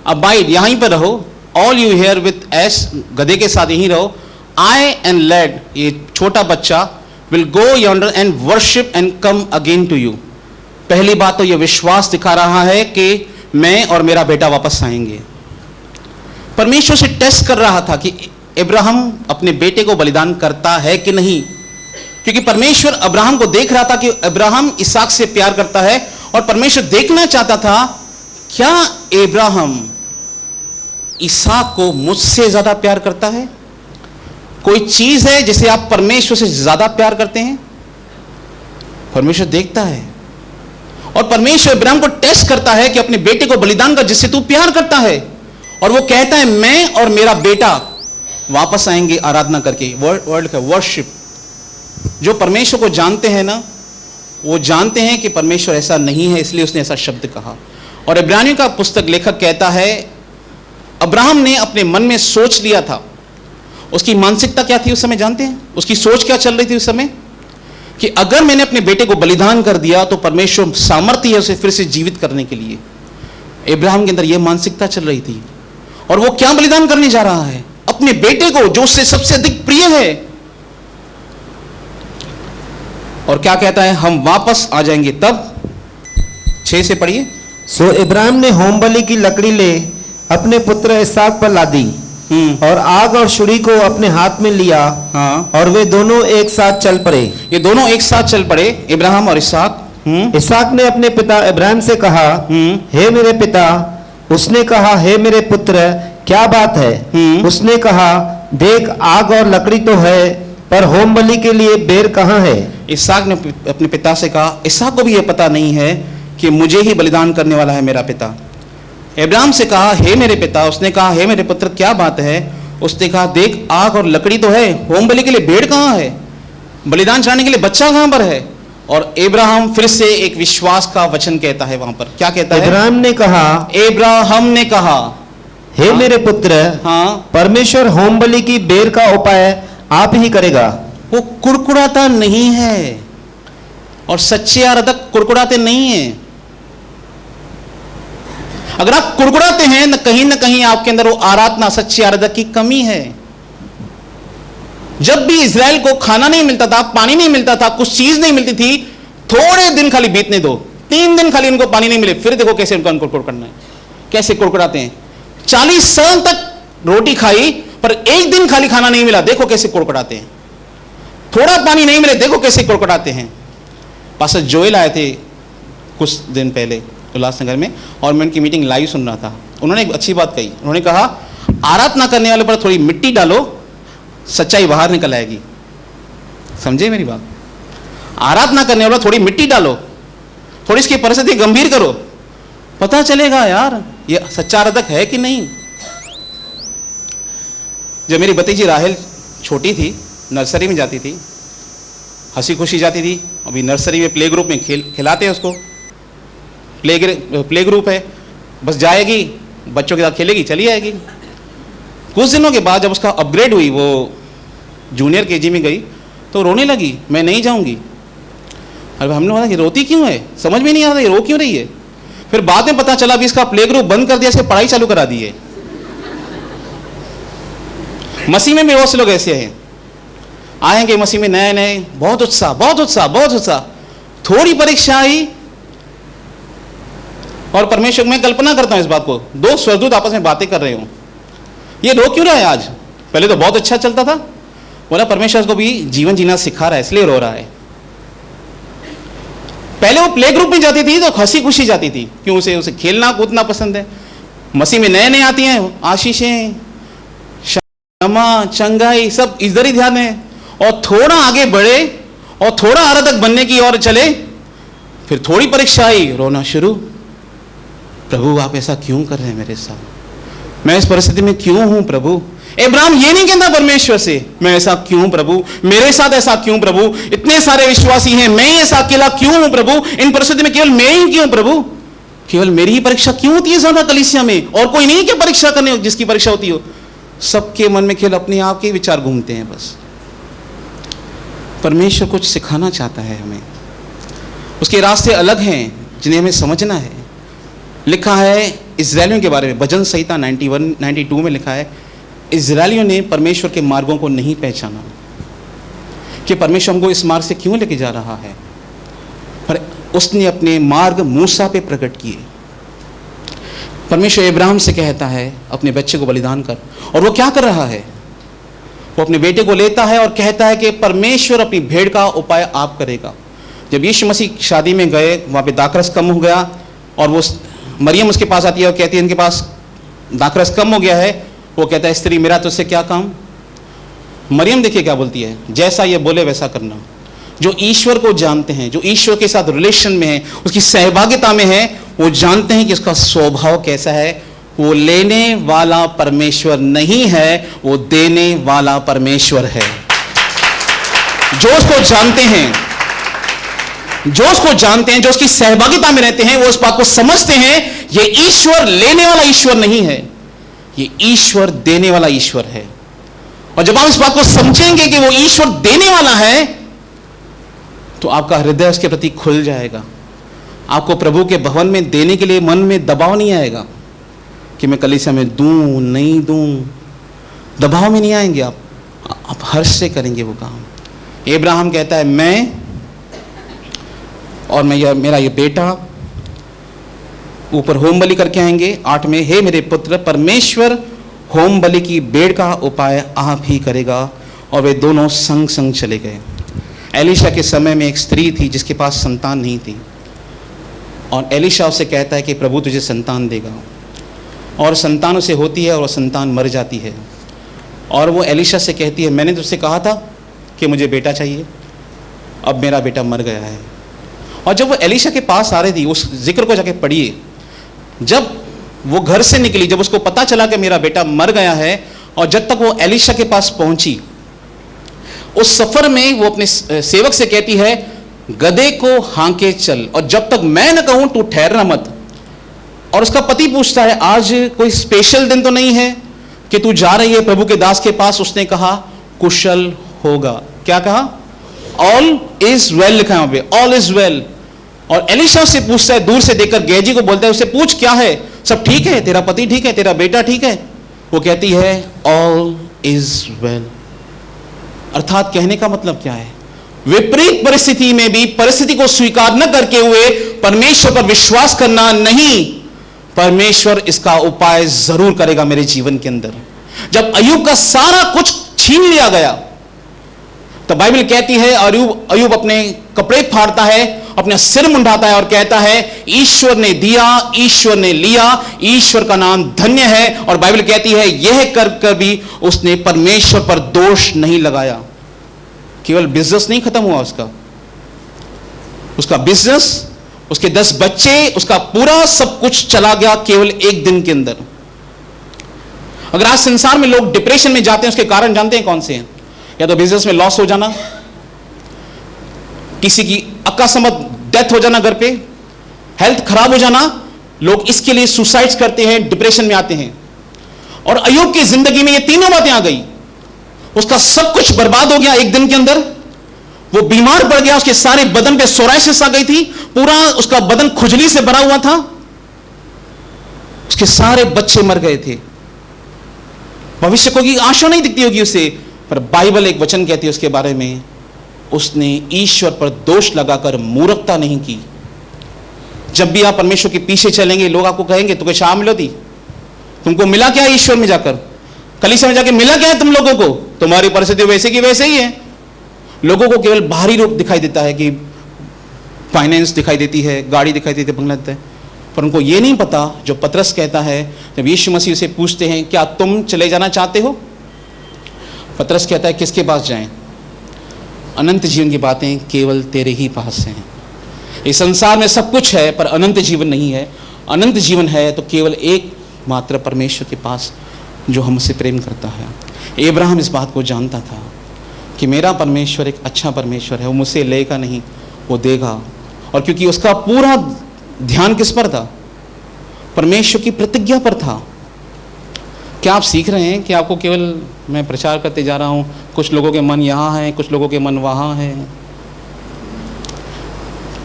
abide, यहीं पर रहो, all you here with S, गधे के साथ यहीं रहो, आई एंड लैड, ये छोटा बच्चा, will go yonder and worship and come again to you. पहली बात तो ये विश्वास दिखा रहा है कि मैं और मेरा बेटा वापस आएंगे। परमेश्वर से टेस्ट कर रहा था कि अब्राहम अपने बेटे को बलिदान करता है कि नहीं, क्योंकि परमेश्वर अब्राहम को देख रहा था कि अब्राहम इसहाक से प्यार करता है, और परमेश्वर देखना चाहता था क्या अब्राहम इसहाक को मुझसे ज्यादा प्यार करता है। कोई चीज है जिसे आप परमेश्वर से ज्यादा प्यार करते हैं, परमेश्वर देखता है, और परमेश्वर अब्राहम को टेस्ट करता है कि अपने बेटे को बलिदान कर जिससे तू प्यार करता है, और वो कहता है मैं और मेरा बेटा वापस आएंगे आराधना करके। वर्ड का वर्शिप। जो परमेश्वर को जानते हैं ना, वो जानते हैं कि परमेश्वर ऐसा नहीं है, इसलिए उसने ऐसा शब्द कहा। और इब्रानियों का पुस्तक लेखक कहता है अब्राहम ने अपने मन में सोच लिया था। उसकी मानसिकता क्या थी उस समय जानते हैं? उसकी सोच क्या चल रही थी उस समय? कि अगर मैंने अपने बेटे को बलिदान कर दिया तो परमेश्वर सामर्थ्य है उसे फिर से जीवित करने के लिए। इब्राहिम के अंदर यह मानसिकता चल रही थी, और वो क्या बलिदान करने जा रहा है? अपने बेटे को, जो उससे सबसे अधिक प्रिय है। और क्या कहता है? हम वापस आ जाएंगे तब। 6 से पढ़िए। सो इब्राहिम ने होम बलि की लकड़ी ले अपने पुत्र इसहाक पर लादी, और आग और छुरी को अपने हाथ में लिया। हाँ। और वे दोनों एक साथ चल पड़े। ये दोनों एक साथ चल पड़े, इब्राहिम और इसहाक। इसहाक ने अपने पिता इब्राहिम से कहा, हे मेरे पिता। उसने कहा, हे मेरे पुत्र, क्या बात है? उसने कहा, देख आग और लकड़ी तो है, पर होम बलि के लिए बेर कहाँ है? इसहाक ने अपने पिता से कहा, इसहाक को भी यह पता नहीं है कि मुझे ही बलिदान करने वाला है मेरा पिता। इब्राहिम से कहा, हे मेरे पिता। उसने कहा, हे मेरे पुत्र, क्या बात है? उसने कहा, देख आग और लकड़ी तो है, होम बलि के लिए भेड़ कहाँ है? बलिदान चढ़ाने के लिए बच्चा कहाँ पर है? और इब्राहिम फिर से एक विश्वास का वचन कहता है। वहां पर क्या कहता है? इब्राहिम ने कहा, हे मेरे पुत्र, हाँ, परमेश्वर होम बलि की बेर का उपाय आप ही करेगा। वो कुड़कुड़ाता नहीं है, और सच्चे आराधक कुड़कुड़ाते नहीं है। अगर आप कुड़कुड़ाते हैं न कहीं आपके अंदर वो आराधना, सच्ची आराधक की कमी है। जब भी इजराइल को खाना नहीं मिलता था, पानी नहीं मिलता था, कुछ चीज नहीं मिलती थी, थोड़े दिन खाली बीतने दो, 3 दिन खाली उनको पानी नहीं मिले, फिर देखो कैसे उनको कुड़कुड़ करना है, कैसे कुड़कुड़ाते हैं। 40 साल तक रोटी खाई, पर एक दिन खाली खाना नहीं मिला, देखो कैसे कुड़कुड़ाते हैं। थोड़ा पानी नहीं मिले, देखो कैसे कुड़कुड़ाते हैं। पास्टर जोएल आए थे कुछ दिन पहले उल्लासनगर में, और मैं उनकी मीटिंग लाइव सुन रहा था। उन्होंने एक अच्छी बात कही। उन्होंने कहा, आराधना करने वाले पर थोड़ी मिट्टी डालो, सच्चाई बाहर निकल आएगी। समझे मेरी बात? आराधना करने वाला थोड़ी मिट्टी डालो, थोड़ी इसकी परिस्थिति गंभीर करो, पता चलेगा यार ये सच्चा आराधक है कि नहीं। जब मेरी भतीजी राहेल छोटी थी, नर्सरी में जाती थी, हंसी खुशी जाती थी। अभी नर्सरी में प्ले ग्रुप में खिलाते हैं उसको, प्ले ग्रुप है, बस जाएगी, बच्चों के साथ खेलेगी, चली आएगी। कुछ दिनों के बाद जब उसका अपग्रेड हुई, वो जूनियर केजी में गई, तो रोने लगी, मैं नहीं जाऊंगी। अरे हमने बोला कि रोती क्यों है, समझ में नहीं आ रहा ये रो क्यों रही है। फिर बाद में पता चला भी इसका प्ले ग्रुप बंद कर दिया, इसकी पढ़ाई चालू करा दी है। मसीह में भी बहुत से लोग ऐसे हैं, आएंगे मसीह में नए नए, बहुत उत्साह, बहुत उत्साह, बहुत उत्साह, थोड़ी परीक्षा आई, और परमेश्वर, मैं कल्पना करता हूं इस बात को, 2 स्वर्गदूत आपस में बातें कर रहे हो, ये रो क्यों रहा है आज? पहले तो बहुत अच्छा चलता था। बोला परमेश्वर को भी जीवन जीना सिखा रहा है, इसलिए रो रहा है। पहले वो प्ले ग्रुप में जाती थी तो हंसी खुशी जाती थी, क्यों? उसे खेलना कूदना पसंद है। मसीह में नए नए आती हैं, आशीषें, क्षमा, चंगाई, सब इधर ही ध्यान है। और थोड़ा आगे बढ़े और थोड़ा आराधक बनने की ओर चले, फिर थोड़ी परीक्षा आई, रोना शुरू। प्रभु आप ऐसा क्यों कर रहे हैं मेरे साथ, मैं इस परिस्थिति में क्यों हूं प्रभु? इब्राहिम ये नहीं कहता परमेश्वर से, मैं ऐसा क्यों प्रभु, मेरे साथ ऐसा क्यों प्रभु, इतने सारे विश्वासी हैं, मैं ही ऐसा अकेला क्यों हूं प्रभु, इन परिस्थिति में केवल मैं ही क्यों प्रभु, केवल मेरी ही परीक्षा क्यों होती है ज्यादा कलीसिया में, और कोई नहीं कि परीक्षा करने जिसकी परीक्षा होती हो। सबके मन में केवल अपने आप के विचार घूमते हैं बस। परमेश्वर कुछ सिखाना चाहता है हमें, उसके रास्ते अलग हैं जिन्हें हमें समझना है। लिखा है इजराइलियों के बारे में, भजन संहिता 91-92 में लिखा है, इजरायलियों ने परमेश्वर के मार्गों को नहीं पहचाना कि परमेश्वर हमको इस मार्ग से क्यों लेके जा रहा है, पर उसने अपने मार्ग मूसा पे प्रकट किए। परमेश्वर इब्राहिम से कहता है अपने बच्चे को बलिदान कर, और वो क्या कर रहा है? वो अपने बेटे को लेता है और कहता है कि परमेश्वर अपनी भेड़ का उपाय आप करेगा। जब यीशु मसीह शादी में गए, वहाँ पे दाखरस कम हो गया और वो मरियम उसके पास आती है और कहती है इनके पास दाखरस कम हो गया है। वो कहता है स्त्री मेरा तुझसे क्या काम? मरियम देखिए क्या बोलती है, जैसा ये बोले वैसा करना। जो ईश्वर को जानते हैं, जो ईश्वर के साथ रिलेशन में है, उसकी सहभागिता में है, वो जानते हैं कि उसका स्वभाव कैसा है। वो लेने वाला परमेश्वर नहीं है, वो देने वाला परमेश्वर है। जो उसको जानते हैं, जो उसको जानते हैं, जो उसकी सहभागिता में रहते हैं, वो इस बात को समझते हैं ये ईश्वर लेने वाला ईश्वर नहीं है, ये ईश्वर देने वाला ईश्वर है। और जब आप इस बात को समझेंगे कि वो ईश्वर देने वाला है, तो आपका हृदय उसके प्रति खुल जाएगा। आपको प्रभु के भवन में देने के लिए मन में दबाव नहीं आएगा कि मैं कलीसिया में दूं नहीं दूं, दबाव में नहीं आएंगे आप हर्ष से करेंगे वो काम। इब्राहिम कहता है मैं और मेरा ये बेटा ऊपर होम बलि करके आएंगे। 8 में, हे मेरे पुत्र, परमेश्वर होम बलि की भेड़ का उपाय आप ही करेगा। और वे दोनों संग संग चले गए। एलीशा के समय में एक स्त्री थी जिसके पास संतान नहीं थी, और एलीशा उससे कहता है कि प्रभु तुझे संतान देगा, और संतान उसे होती है और संतान मर जाती है। और वो एलीशा से कहती है मैंने तुझसे कहा था कि मुझे बेटा चाहिए, अब मेरा बेटा मर गया है। और जब वो एलीशा के पास आ रही थी, उस जिक्र को जाके पढ़िए, जब वो घर से निकली, जब उसको पता चला कि मेरा बेटा मर गया है, और जब तक वो एलीशा के पास पहुंची, उस सफर में वो अपने सेवक से कहती है गधे को हांके चल, और जब तक मैं न कहूं तू ठहरना मत। और उसका पति पूछता है आज कोई स्पेशल दिन तो नहीं है कि तू जा रही है प्रभु के दास के पास? उसने कहा कुशल होगा। क्या कहा? ऑल इज वेल लिखा है वहां पे, ऑल इज वेल। और एलीशा से पूछता है, दूर से देखकर गेहजी को बोलता है, उसे पूछ क्या है, सब ठीक है, तेरा पति ठीक है, तेरा बेटा ठीक है? वो कहती है ऑल इज वेल। अर्थात कहने का मतलब क्या है? विपरीत परिस्थिति में भी परिस्थिति को स्वीकार न करके हुए परमेश्वर पर विश्वास करना नहीं, परमेश्वर इसका उपाय जरूर करेगा मेरे जीवन के अंदर। जब अय्यूब का सारा कुछ छीन लिया गया, तो बाइबल कहती है अय्यूब अपने कपड़े फाड़ता है, अपना सिर मुंडाता है और कहता है ईश्वर ने दिया, ईश्वर ने लिया, ईश्वर का नाम धन्य है। और बाइबल कहती है यह कर कर भी उसने परमेश्वर पर दोष नहीं लगाया। केवल बिजनेस नहीं खत्म हुआ उसका बिजनेस, उसके 10 बच्चे, उसका पूरा सब कुछ चला गया केवल एक दिन के अंदर। अगर आज संसार में लोग डिप्रेशन में जाते हैं, उसके कारण जानते हैं कौन से हैं? या तो बिजनेस में लॉस हो जाना, किसी की अकस्मात डेथ हो जाना घर पे, हेल्थ खराब हो जाना, लोग इसके लिए सुसाइड करते हैं, डिप्रेशन में आते हैं। और अय्यूब की जिंदगी में ये तीनों बातें आ गई। उसका सब कुछ बर्बाद हो गया एक दिन के अंदर, वो बीमार पड़ गया, उसके सारे बदन पे सोराइसिस आ गई थी, पूरा उसका बदन खुजली से भरा हुआ था, उसके सारे बच्चे मर गए थे। भविष्य को की आशा नहीं दिखती होगी उसे, पर बाइबल एक वचन कहती है उसके बारे में, उसने ईश्वर पर दोष लगाकर मूर्खता नहीं की। जब भी आप परमेश्वर के पीछे चलेंगे, लोग आपको कहेंगे तुमको शाम मिलो थी, तुमको मिला क्या ईश्वर में जाकर, कलीसिया में जाकर मिला क्या है तुम लोगों को? तुम्हारी परिस्थिति वैसे की वैसे ही है। लोगों को केवल बाहरी रूप दिखाई देता है कि फाइनेंस दिखाई देती है, गाड़ी दिखाई देती है, बंगला देता है, पर उनको ये नहीं पता जो पतरस कहता है जब यीशु मसीह से पूछते हैं क्या तुम चले जाना चाहते हो? पतरस कहता है किसके पास जाएं? अनंत जीवन की बातें केवल तेरे ही पास हैं। इस संसार में सब कुछ है पर अनंत जीवन नहीं है। अनंत जीवन है तो केवल एक मात्र परमेश्वर के पास जो हमसे प्रेम करता है। इब्राहिम इस बात को जानता था कि मेरा परमेश्वर एक अच्छा परमेश्वर है, वो मुझसे लेगा नहीं, वो देगा। और क्योंकि उसका पूरा ध्यान किस पर था? परमेश्वर की प्रतिज्ञा पर था। क्या आप सीख रहे हैं कि आपको केवल मैं प्रचार करते जा रहा हूं, कुछ लोगों के मन यहाँ है, कुछ लोगों के मन वहाँ है,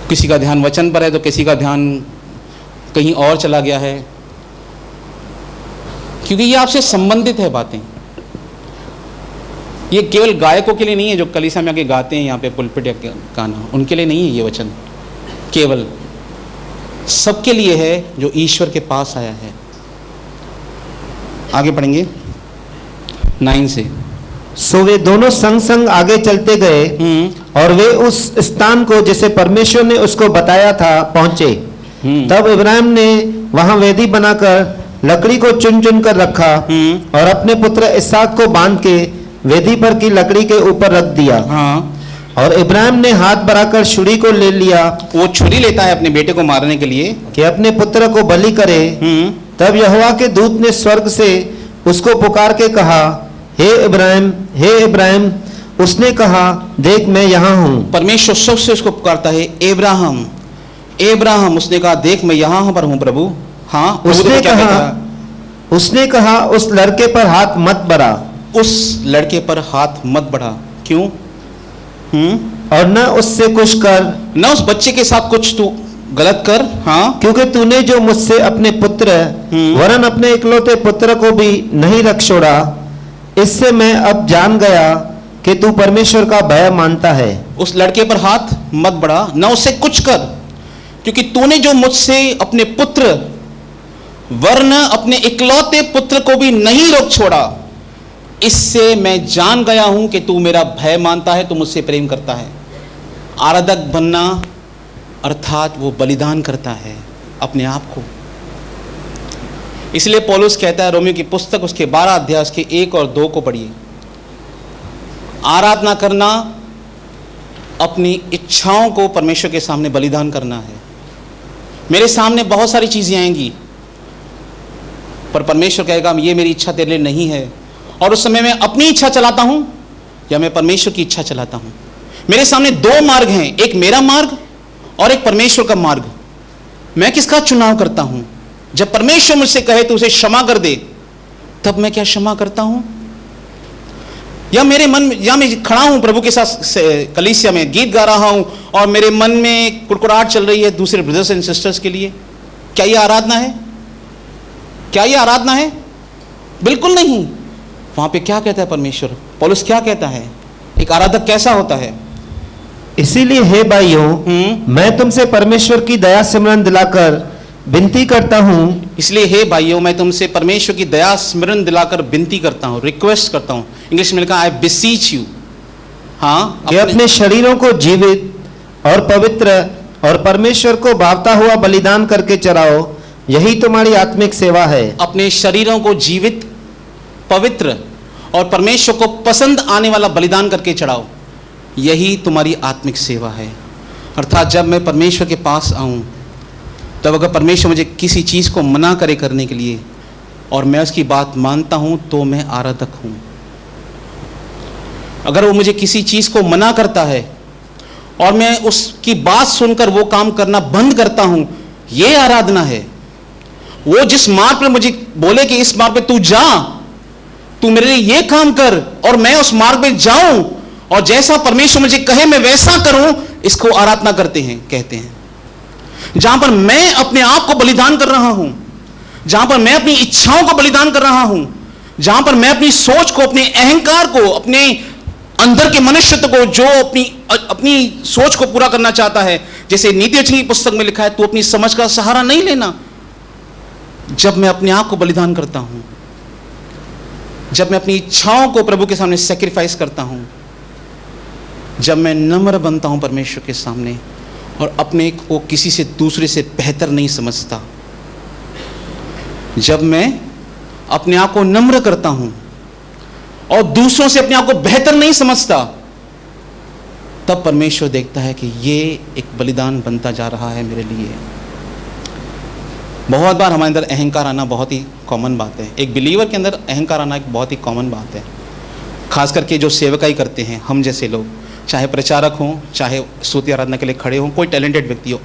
किसी का ध्यान वचन पर है तो किसी का ध्यान कहीं और चला गया है, क्योंकि ये आपसे संबंधित है बातें। ये केवल गायकों के लिए नहीं है जो कलीसिया में आके गाते हैं यहाँ पे पुलपिट या गाना, उनके लिए नहीं है ये वचन, केवल सबके लिए है जो ईश्वर के पास आया है। आगे पढ़ेंगे 9 से। सो वे दोनों संग संग आगे चलते गए और वे उस स्थान को जिसे परमेश्वर ने उसको बताया था पहुंचे। तब इब्राहिम ने वहां वेदी बनाकर लकड़ी को चुन चुन कर रखा और अपने पुत्र इसहाक को बांध के वेदी पर की लकड़ी के ऊपर रख दिया। और इब्राहिम ने हाथ बढ़ाकर छुरी को ले लिया। वो छुरी लेता है अपने बेटे को मारने के लिए कि अपने पुत्र को बलि करे। तब यहोवा के दूत ने स्वर्ग से उसको पुकार के कहा, हे इब्राहिम, हे इब्राहिम। उसने कहा, देख मैं यहाँ हूँ। परमेश्वर स्वर्ग से उसको पुकारता है, इब्राहिम, इब्राहिम। उसने कहा, देख मैं यहाँ पर हूँ प्रभु। हाँ, उसने कहा उस लड़के पर हाथ मत बढ़ा। उस लड़के पर हाथ मत बढ़ा। क्यों? और न उससे कुछ कर, न उस बच्चे के साथ कुछ तू गलत कर। हाँ, क्योंकि तूने जो मुझसे अपने पुत्र वरन अपने इकलौते पुत्र को भी नहीं रख छोड़ा, इससे मैं अब जान गया कि तू परमेश्वर का भय मानता है। उस लड़के पर हाथ मत बढ़ा, न उससे कुछ कर, क्योंकि तूने जो मुझसे अपने पुत्र वरन अपने इकलौते पुत्र को भी नहीं रोक छोड़ा, इससे मैं जान गया हूं कि तू मेरा भय मानता है, तू मुझसे प्रेम करता है। आराधक बनना अर्थात वो बलिदान करता है अपने आप को। इसलिए पौलुस कहता है, रोमियो की पुस्तक उसके 12 अध्याय उसके 1 और 2 को पढ़िए। आराधना करना अपनी इच्छाओं को परमेश्वर के सामने बलिदान करना है। मेरे सामने बहुत सारी चीजें आएंगी, पर परमेश्वर कहेगा ये मेरी इच्छा तेरे लिए नहीं है, और उस समय मैं अपनी इच्छा चलाता हूं या मैं परमेश्वर की इच्छा चलाता हूं। मेरे सामने 2 मार्ग हैं, एक मेरा मार्ग और एक परमेश्वर का मार्ग। मैं किसका चुनाव करता हूं? जब परमेश्वर मुझसे कहे तो उसे क्षमा कर दे, तब मैं क्या क्षमा करता हूं? या मेरे मन या मैं खड़ा हूं प्रभु के साथ कलीसिया में गीत गा रहा हूं और मेरे मन में कुड़कुड़ाहट चल रही है दूसरे ब्रदर्स एंड सिस्टर्स के लिए, क्या यह आराधना है? क्या यह आराधना है? बिल्कुल नहीं। वहां पे क्या कहता है परमेश्वर? पौलुस क्या कहता है? एक आराधक कैसा होता है? इसीलिए हे भाइयों, मैं तुमसे परमेश्वर की दया स्मरण दिलाकर विनती करता हूं। इसलिए हे भाइयों, मैं तुमसे परमेश्वर की दया स्मरण दिलाकर विनती करता हूं, रिक्वेस्ट करता हूं। इंग्लिश में लिखा आई बिसीच यू। हाँ, कि अपने शरीरों को जीवित और पवित्र और परमेश्वर को भावता हुआ बलिदान करके चढ़ाओ, यही तुम्हारी आत्मिक सेवा है। अपने शरीरों को जीवित, पवित्र और परमेश्वर को पसंद आने वाला बलिदान करके चढ़ाओ, यही तुम्हारी आत्मिक सेवा है। अर्थात जब मैं परमेश्वर के पास आऊं, तब अगर परमेश्वर मुझे किसी चीज को मना करे करने के लिए और मैं उसकी बात मानता हूं, तो मैं आराधक हूं। अगर वो मुझे किसी चीज को मना करता है और मैं उसकी बात सुनकर वो काम करना बंद करता हूं, ये आराधना है। वो जिस मार्ग पर मुझे बोले कि इस मार्ग पे तू जा, तू मेरे लिए ये काम कर, और मैं उस मार्ग पे जाऊं और जैसा परमेश्वर मुझे कहे मैं वैसा करूं, इसको आराधना करते हैं, कहते हैं। जहां पर मैं अपने आप को बलिदान कर रहा हूं, जहां पर मैं अपनी इच्छाओं को बलिदान कर रहा हूं, जहां पर मैं अपनी सोच को, अपने अहंकार को, अपने अंदर के मनुष्यत्व को, जो अपनी सोच को पूरा करना चाहता है, जैसे नीति वचन की पुस्तक में लिखा है, तू अपनी समझ का सहारा नहीं लेना। जब मैं अपने आप को बलिदान करता हूं, जब मैं अपनी इच्छाओं को प्रभु के सामने सैक्रिफाइस करता हूं, जब मैं नम्र बनता हूं परमेश्वर के सामने और अपने को किसी से दूसरे से बेहतर नहीं समझता, जब मैं अपने आप को नम्र करता हूं और दूसरों से अपने आप को बेहतर नहीं समझता, तब परमेश्वर देखता है कि ये एक बलिदान बनता जा रहा है मेरे लिए। बहुत बार हमारे अंदर अहंकार आना बहुत ही कॉमन बात है। एक बिलीवर के अंदर अहंकार आना एक बहुत ही कॉमन बात है। खास करके जो सेवकाई करते हैं, हम जैसे लोग, चाहे प्रचारक हों, चाहे स्तुति आराधना के लिए खड़े हों, कोई टैलेंटेड व्यक्ति हो,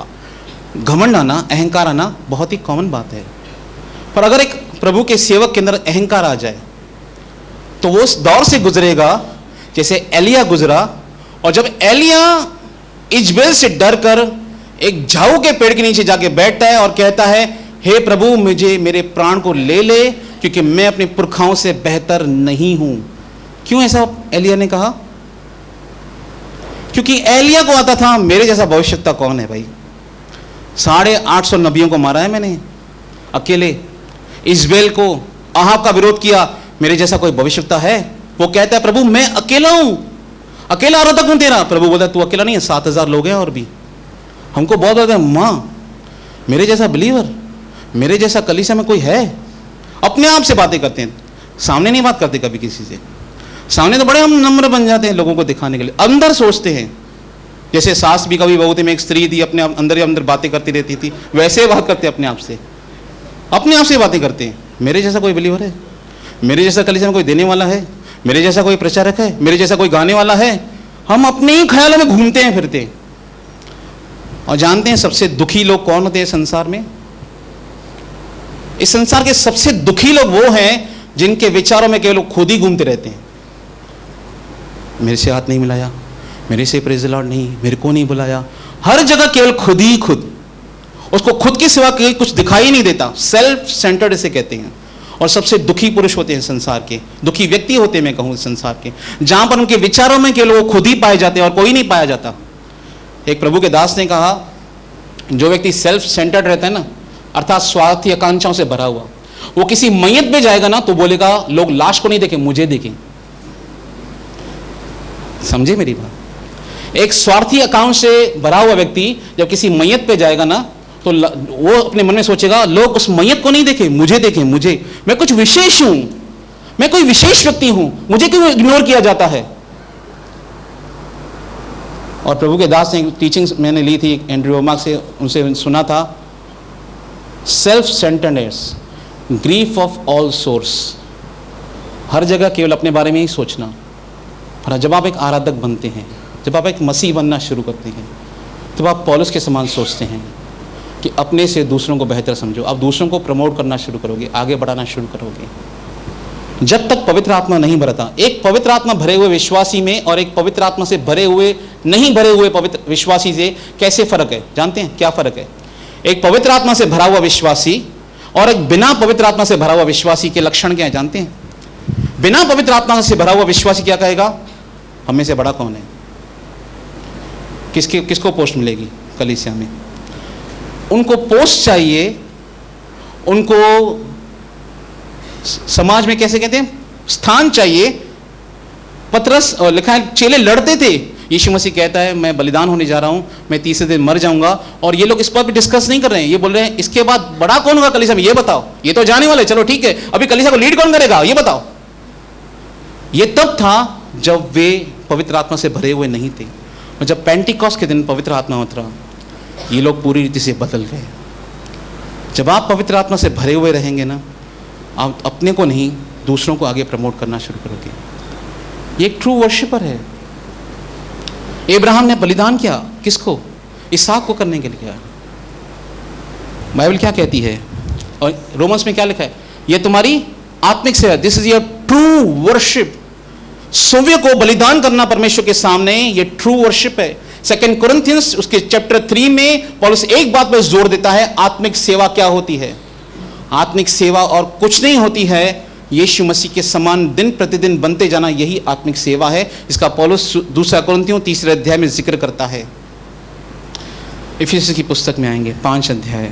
घमंड आना, अहंकार आना बहुत ही कॉमन बात है। पर अगर एक प्रभु के सेवक के अंदर अहंकार आ जाए, तो वो उस दौर से गुजरेगा जैसे एलिया गुजरा। और जब एलिया इजबेल से डर कर एक झाऊ के पेड़ के नीचे जाके बैठता है और कहता है, हे प्रभु मुझे मेरे प्राण को ले ले, क्योंकि मैं अपने पुरखाओं से बेहतर नहीं हूं। क्यों ऐसा एलिया ने कहा? क्योंकि एलिया को आता था मेरे जैसा भविष्यवक्ता कौन है भाई? 850 नबियों को मारा है मैंने अकेले, इजबेल को, अहाब का विरोध किया, मेरे जैसा कोई भविष्यवक्ता है? वो कहता है प्रभु मैं अकेला हूं, अकेला आराधक हूं तेरा। प्रभु बोलता है तू अकेला नहीं है, 7000 लोग हैं और भी। हमको बहुत ज्यादा मां मेरे जैसा बिलीवर, मेरे जैसा कलीसिया में कोई है? अपने आप से बातें करते हैं, सामने नहीं बात करते कभी किसी से। सामने तो बड़े हम नम्र बन जाते हैं लोगों को दिखाने के लिए, अंदर सोचते हैं। जैसे सास भी कभी बहू में एक स्त्री थी, अपने अंदर ही अंदर बातें करती रहती थी, वैसे बात करते हैं अपने आप से, अपने आप से बातें करते हैं। मेरे जैसा कोई बिलीवर है? मेरे जैसा कलीसिया में कोई देने वाला है? मेरे जैसा कोई प्रचारक है? मेरे जैसा कोई गाने वाला है? हम अपने ही ख्यालों में घूमते हैं फिरते। और जानते हैं सबसे दुखी लोग कौन होते हैं संसार में? इस संसार के सबसे दुखी लोग वो हैं जिनके विचारों में केवल खुद ही घूमते रहते हैं। मेरे से हाथ नहीं मिलाया, मेरे से प्रेज़ द लॉर्ड नहीं, मेरे को नहीं बुलाया, हर जगह केवल खुद ही खुद, उसको खुद के सिवा कुछ दिखाई नहीं देता। सेल्फ सेंटर्ड इसे कहते हैं। और सबसे दुखी पुरुष होते हैं संसार के, दुखी व्यक्ति होते हैं मैं कहूं संसार के, जहां पर उनके विचारों में केवल वो खुद ही पाए जाते हैं और कोई नहीं पाया जाता। एक प्रभु के दास ने कहा, जो व्यक्ति सेल्फ सेंटर्ड रहता है ना, अर्थात स्वार्थी आकांक्षाओं से भरा हुआ, वो किसी मैयत में जाएगा ना तो बोलेगा लोग लाश को नहीं देखें, मुझे देखें। समझे मेरी बात? एक स्वार्थी आकांक्षा से भरा हुआ व्यक्ति जब किसी मैयत पे जाएगा ना तो वो अपने मन में सोचेगा लोग उस मैयत को नहीं देखें, मुझे देखें, मुझे, मैं कुछ विशेष हूं, मैं कोई विशेष व्यक्ति हूं, मुझे क्यों इग्नोर किया जाता है। और प्रभु के दास ने टीचिंग मैंने ली थी एंड्रयू वोमाक से, उनसे सुना था, self centredness grief of all source. हर जगह केवल अपने बारे में ही सोचना। और जब आप एक आराधक बनते हैं, जब आप एक मसीह बनना शुरू करते हैं, तब आप पौलुस के समान सोचते हैं कि अपने से दूसरों को बेहतर समझो। आप दूसरों को प्रमोट करना शुरू करोगे, आगे बढ़ाना शुरू करोगे। जब तक पवित्र आत्मा नहीं भरता, एक पवित्र आत्मा भरे हुए विश्वासी में और एक पवित्र आत्मा से भरे हुए नहीं भरे हुए पवित्र विश्वासी से कैसे फर्क है? जानते हैं क्या फर्क है? एक पवित्र आत्मा से भरा हुआ विश्वासी और एक बिना पवित्र आत्मा से भरा हुआ विश्वासी के लक्षण क्या है जानते हैं? बिना पवित्र आत्मा से भरा हुआ विश्वासी क्या कहेगा? हम में से बड़ा कौन है? किसको पोस्ट मिलेगी कलीसिया में? उनको पोस्ट चाहिए, उनको समाज में कैसे कहते हैं, स्थान चाहिए। पतरस और लिखा है चेले लड़ते थे, यीशु मसीह कहता है मैं बलिदान होने जा रहा हूं, मैं तीसरे दिन मर जाऊंगा, और ये लोग इस पर भी डिस्कस नहीं कर रहे हैं। ये बोल रहे हैं इसके बाद बड़ा कौन होगा कलीसिया में, ये बताओ। ये तो जाने वाले, चलो ठीक है, अभी कलीसिया को लीड कौन करेगा ये बताओ। ये तब था जब वे पवित्र आत्मा से भरे हुए नहीं थे। और जब पेंटिकॉस्ट के दिन पवित्र आत्मा उतरा, ये लोग पूरी रीति से बदल गए। जब आप पवित्र आत्मा से भरे हुए रहेंगे ना, आप अपने को नहीं दूसरों को आगे प्रमोट करना शुरू करोगे। ये एक ट्रू वर्शिपर है। इब्राहिम ने बलिदान किया, किसको? इसहाक को करने के लिए किया। बाइबल क्या कहती है और रोमन्स में क्या लिखा है? ये तुम्हारी आत्मिक सेवा, this is your true worship. सूर्य को बलिदान करना परमेश्वर के सामने, ये ट्रू वर्शिप है। 2 कोरिन्थियंस उसके चैप्टर 3 में पौलुस एक बात पर जोर देता है, आत्मिक सेवा क्या होती है। आत्मिक सेवा और कुछ नहीं होती है, यीशु मसीह के समान दिन प्रतिदिन बनते जाना, यही आत्मिक सेवा है। इसका पौलुस 2 कोरिन्थियों 3 अध्याय में जिक्र करता है। इफिसियों की पुस्तक में आएंगे 5 अध्याय।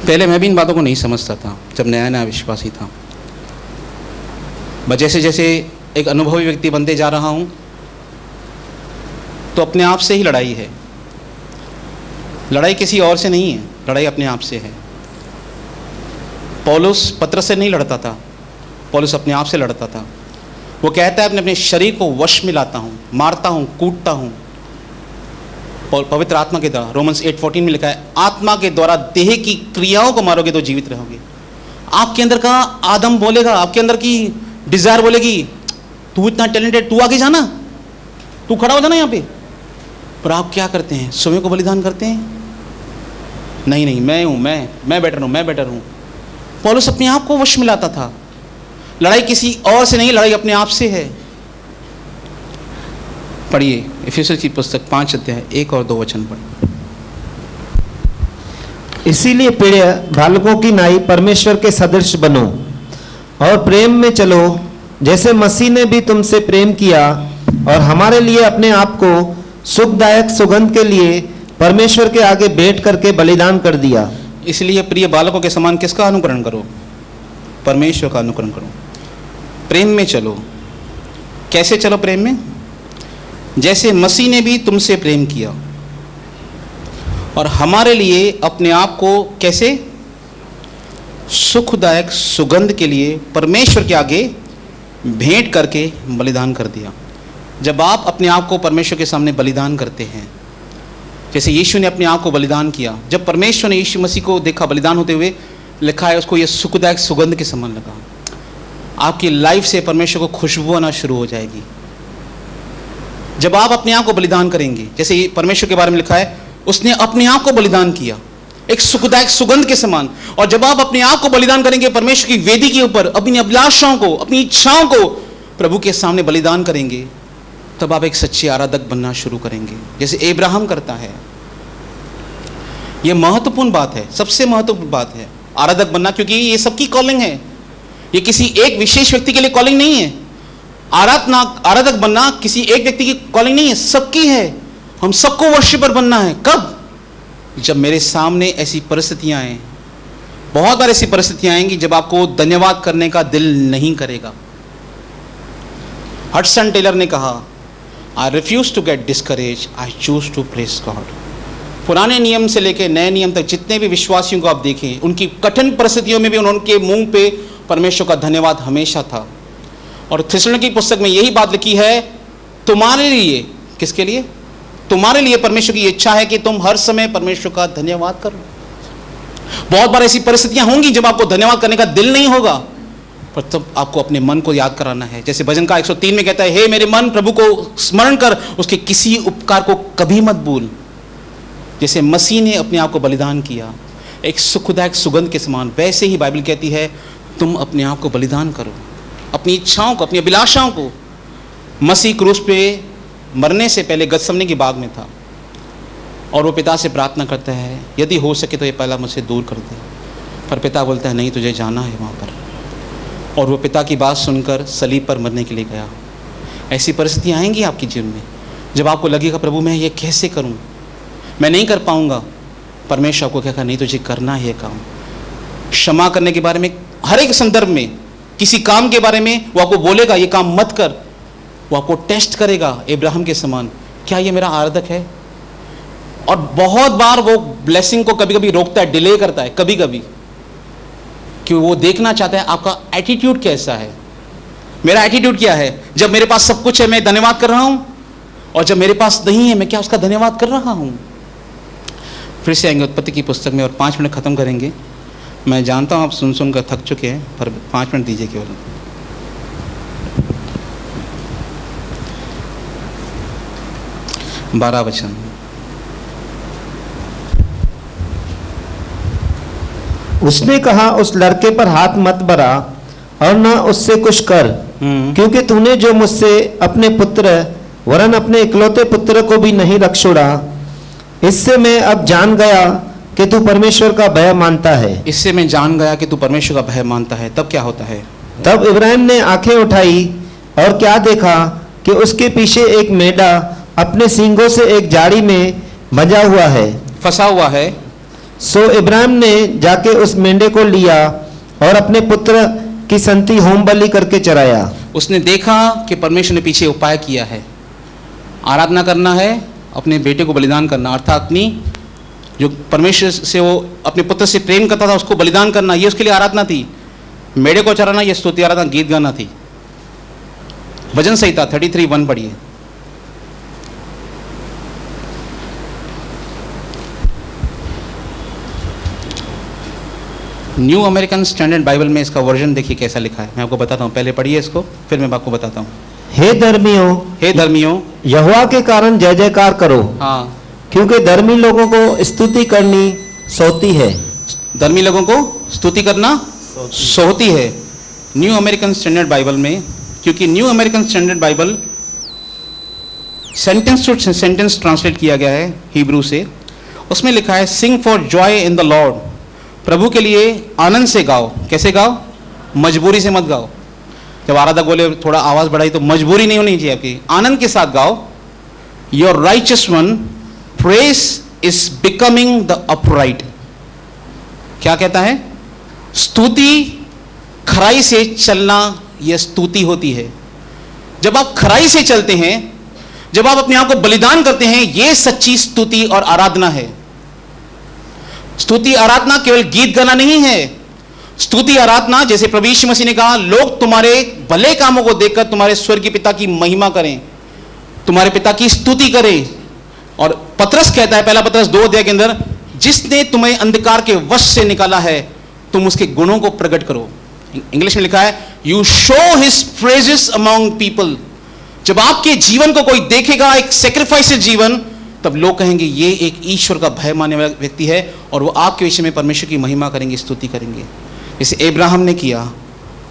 पहले मैं भी इन बातों को नहीं समझता था जब नया नया विश्वासी था। बस जैसे जैसे एक अनुभवी व्यक्ति बनते जा रहा हूं, तो अपने आप से ही लड़ाई है। लड़ाई किसी और से नहीं है, लड़ाई अपने आप से है। पौलुस पतरस से नहीं लड़ता था, पौलुस अपने आप से लड़ता था। वो कहता है अपने शरीर को वश में लाता हूँ, मारता हूँ, कूटता हूँ पवित्र आत्मा के द्वारा। रोमन्स 8:14 में लिखा है, आत्मा के द्वारा देह की क्रियाओं को मारोगे तो जीवित रहोगे। आपके अंदर का आदम बोलेगा, आपके अंदर की डिजायर बोलेगी, तू इतना टैलेंटेड, तू आगे जाना, तू खड़ा हो जाना यहाँ पे। पर आप क्या करते हैं? स्वयं को बलिदान करते हैं। नहीं नहीं, मैं हूं, मैं बेटर हूं, मैं बेटर हूं। पौलुस अपने आप को वश में लाता था। लड़ाई किसी और से नहीं, लड़ाई अपने आप से है। पढ़िए इफिसियों की पुस्तक 5 अध्याय 1 और 2 वचन पढ़िए। इसीलिए प्रिय बालकों की नाई परमेश्वर के सदृश बनो और प्रेम में चलो, जैसे मसीह ने भी तुमसे प्रेम किया और हमारे लिए अपने आप को सुखदायक सुगंध के लिए परमेश्वर के आगे भेंट करके बलिदान कर दिया। इसलिए प्रिय बालकों के समान किसका अनुकरण करो? परमेश्वर का अनुकरण करो। प्रेम में चलो। कैसे चलो प्रेम में? जैसे मसीह ने भी तुमसे प्रेम किया और हमारे लिए अपने आप को कैसे सुखदायक सुगंध के लिए परमेश्वर के आगे भेंट करके बलिदान कर दिया। जब आप अपने आप को परमेश्वर के सामने बलिदान करते हैं, जैसे यीशु ने अपने आप को बलिदान किया, जब परमेश्वर ने यीशु मसीह को देखा बलिदान होते हुए, लिखा है उसको ये सुखदायक सुगंध के समान लगा। आपकी लाइफ से परमेश्वर को खुशबू आना शुरू हो जाएगी। जब आप अपने आप को बलिदान करेंगे, जैसे ये परमेश्वर के बारे में लिखा है, उसने अपने आप को बलिदान किया एक सुखदायक सुगंध के समान। और जब आप अपने आप को बलिदान करेंगे परमेश्वर की वेदी के ऊपर, अपनी अभिलाषाओं को, अपनी इच्छाओं को प्रभु के सामने बलिदान करेंगे, तब आप एक सच्चे आराधक बनना शुरू करेंगे, जैसे अब्राहम करता है। यह महत्वपूर्ण बात है, सबसे महत्वपूर्ण बात है आराधक बनना, क्योंकि ये सबकी कॉलिंग है। ये किसी एक विशेष व्यक्ति के लिए कॉलिंग नहीं है। आराधक बनना किसी एक व्यक्ति की कॉलिंग नहीं है, सबकी है। हम सबको वर्शिपर बनना है। कब? जब मेरे सामने ऐसी परिस्थितियां आए। बहुत बार ऐसी परिस्थितियां आएंगी जब आपको धन्यवाद करने का दिल नहीं करेगा। हडसन टेलर ने कहा, I refuse to get discourage, I choose to praise God. पुराने नियम से लेकर नए नियम तक जितने भी विश्वासियों को आप देखें, उनकी कठिन परिस्थितियों में भी उनके मुंह पे परमेश्वर का धन्यवाद हमेशा था। और थिस्सलुनीकी की पुस्तक में यही बात लिखी है, तुम्हारे लिए, किसके लिए? तुम्हारे लिए परमेश्वर की इच्छा है कि तुम हर समय परमेश्वर का धन्यवाद करो। बहुत बार ऐसी परिस्थितियां होंगी जब आपको धन्यवाद करने का दिल नहीं होगा, पर तब आपको अपने मन को याद कराना है। जैसे भजन का 103 में कहता है, हे मेरे मन प्रभु को स्मरण कर, उसके किसी उपकार को कभी मत भूल। जैसे मसीह ने अपने आप को बलिदान किया एक सुखदायक सुगंध के समान, वैसे ही बाइबल कहती है तुम अपने आप को बलिदान करो, अपनी इच्छाओं को, अपनी अभिलाषाओं को। मसीह क्रूस पे मरने से पहले गतसमनी की बाग में था और वो पिता से प्रार्थना करता है, यदि हो सके तो ये पहला मुझसे दूर कर दे। पर पिता बोलता है, नहीं, तुझे जाना है वहाँ पर। और वो पिता की बात सुनकर सलीब पर मरने के लिए गया। ऐसी परिस्थितियाँ आएंगी आपके जीवन में जब आपको लगेगा, प्रभु मैं ये कैसे करूँ, मैं नहीं कर पाऊँगा। परमेश्वर आपको कहेगा, नहीं, तुझे करना है ये काम। क्षमा करने के बारे में, हर एक संदर्भ में, किसी काम के बारे में वो आपको बोलेगा ये काम मत कर। वो आपको टेस्ट करेगा अब्राहम के समान, क्या ये मेरा आराधक है? और बहुत बार वो ब्लेसिंग को कभी कभी रोकता है, डिले करता है, कभी कभी, कि वो देखना चाहता है आपका एटीट्यूड कैसा है। मेरा एटीट्यूड क्या है? जब मेरे पास सब कुछ है मैं धन्यवाद कर रहा हूं, और जब मेरे पास नहीं है मैं क्या उसका धन्यवाद कर रहा हूं? फिर से आएंगे उत्पत्ति की पुस्तक में और 5 मिनट खत्म करेंगे। मैं जानता हूं आप सुन सुनकर थक चुके हैं, पर 5 मिनट दीजिए केवल। बारह वचन। उसने कहा, उस लड़के पर हाथ मत बढ़ा और न उससे कुछ कर, क्योंकि तूने जो मुझसे अपने पुत्र वरन अपने इकलौते पुत्र को भी नहीं रख छोड़ा। इससे मैं अब जान गया कि तू परमेश्वर का भय मानता है। इससे मैं जान गया कि तू परमेश्वर का भय मानता है। तब क्या होता है? तब इब्राहिम ने आंखें उठाई और क्या देखा कि उसके पीछे एक मेढ़ा अपने सींगों से एक जाड़ी में बंधा हुआ है, फंसा हुआ है। सो इब्राहिम ने जाके उस मेंढे को लिया और अपने पुत्र की संति होम बलि करके चराया। उसने देखा कि परमेश्वर ने पीछे उपाय किया है। आराधना करना है, अपने बेटे को बलिदान करना, अर्थात अपनी जो परमेश्वर से वो अपने पुत्र से प्रेम करता था उसको बलिदान करना, ये उसके लिए आराधना थी। मेढ़े को चराना ये स्तुति आराधना, गीत गाना थी। भजन संहिता 33:1 पढ़िए। न्यू अमेरिकन स्टैंडर्ड बाइबल में इसका वर्जन देखिए कैसा लिखा है। मैं आपको बताता हूँ, पहले पढ़िए इसको, फिर मैं आपको बताता हूँ। हे धर्मियों, हे धर्मियों, यहोवा के कारण जय जयकार करो। हाँ, क्योंकि धर्मी लोगों को स्तुति करनी सोती है। धर्मी लोगों को स्तुति करना सोती है। न्यू अमेरिकन स्टैंडर्ड बाइबल में, क्योंकि new American standard Bible sentence to sentence translate किया गया है हिब्रू से। उसमें लिखा है sing for joy in the lord, प्रभु के लिए आनंद से गाओ। कैसे गाओ? मजबूरी से मत गाओ। जब आराधक बोले थोड़ा आवाज बढ़ाई तो मजबूरी नहीं होनी चाहिए आपकी, आनंद के साथ गाओ। Your righteous one press is becoming the upright. क्या कहता है? स्तुति, खराई से चलना यह स्तुति होती है। जब आप खराई से चलते हैं, जब आप अपने आप को बलिदान करते हैं, यह सच्ची स्तुति और आराधना है। स्तुति आराधना केवल गीत गाना नहीं है। स्तुति आराधना, जैसे प्रभु यीशु मसीह ने कहा, लोग तुम्हारे भले कामों को देखकर तुम्हारे स्वर्गीय पिता की महिमा करें, तुम्हारे पिता की स्तुति करें। और पतरस कहता है, पहला पतरस 2 अध्याय के अंदर, जिसने तुम्हें अंधकार के वश से निकाला है, तुम उसके गुणों को प्रकट करो। इंग्लिश में लिखा है, you show his praises among people. जब आपके जीवन को कोई देखेगा, एक सेक्रीफाइसिस जीवन, तब लोग कहेंगे ये एक ईश्वर का भय मानने वाला व्यक्ति है, और वो आपके विषय में परमेश्वर की महिमा करेंगे, स्तुति करेंगे। जैसे अब्राहम ने किया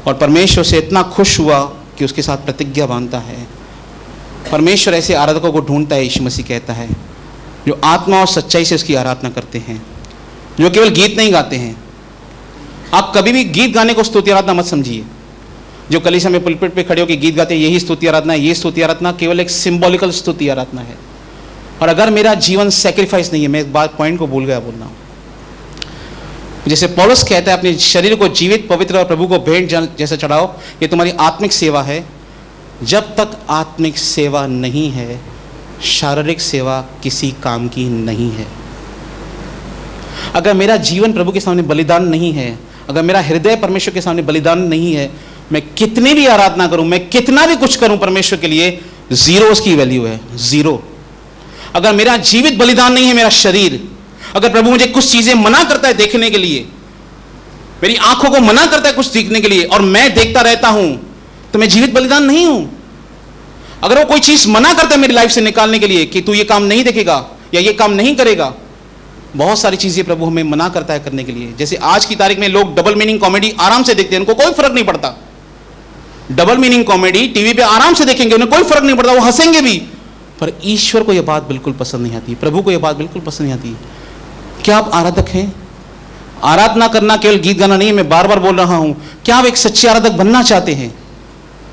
और परमेश्वर से इतना खुश हुआ कि उसके साथ प्रतिज्ञा बांधता है। परमेश्वर ऐसे आराधकों को ढूंढता है, यीशु मसीह कहता है, जो आत्मा और सच्चाई से उसकी आराधना करते हैं, जो केवल गीत नहीं गाते हैं। आप कभी भी गीत गाने को स्तुति आराधना मत समझिए। जो कलीसिया में पुलपिट पे खड़े होकर गीत गाते हैं, यही स्तुति आराधना है। ये स्तुति आराधना केवल एक सिंबॉलिकल स्तुति आराधना है। और अगर मेरा जीवन सैक्रिफाइस नहीं है, मैं एक बात पॉइंट को भूल गया बोलना, जैसे पौलुस कहता है, अपने शरीर को जीवित, पवित्र और प्रभु को भेंट जैसा चढ़ाओ, ये तुम्हारी आत्मिक सेवा है। जब तक आत्मिक सेवा नहीं है, शारीरिक सेवा किसी काम की नहीं है। अगर मेरा जीवन प्रभु के सामने बलिदान नहीं है, अगर मेरा हृदय परमेश्वर के सामने बलिदान नहीं है, मैं कितनी भी आराधना करूं, मैं कितना भी कुछ करूं परमेश्वर के लिए, जीरो उसकी वैल्यू है, जीरो। अगर मेरा जीवित बलिदान नहीं है, मेरा शरीर, अगर प्रभु मुझे कुछ चीजें मना करता है देखने के लिए, मेरी आंखों को मना करता है कुछ देखने के लिए, और मैं देखता रहता हूं, तो मैं जीवित बलिदान नहीं हूं। अगर वो कोई चीज मना करता है मेरी लाइफ से निकालने के लिए कि तू ये काम नहीं देखेगा या ये काम नहीं करेगा, बहुत सारी चीजें प्रभु हमें मना करता है करने के लिए। जैसे आज की तारीख में लोग डबल मीनिंग कॉमेडी आराम से देखते हैं, उनको कोई फर्क नहीं पड़ता। डबल मीनिंग कॉमेडी टीवी पे आराम से देखेंगे, उन्हें कोई फर्क नहीं पड़ता, वो हंसेंगे भी। पर ईश्वर को यह बात बिल्कुल पसंद नहीं आती, प्रभु को यह बात बिल्कुल पसंद नहीं आती। क्या आप आराधक हैं? आराधना करना केवल गीत गाना नहीं है, मैं बार बार बोल रहा हूं। क्या आप एक सच्चे आराधक बनना चाहते हैं?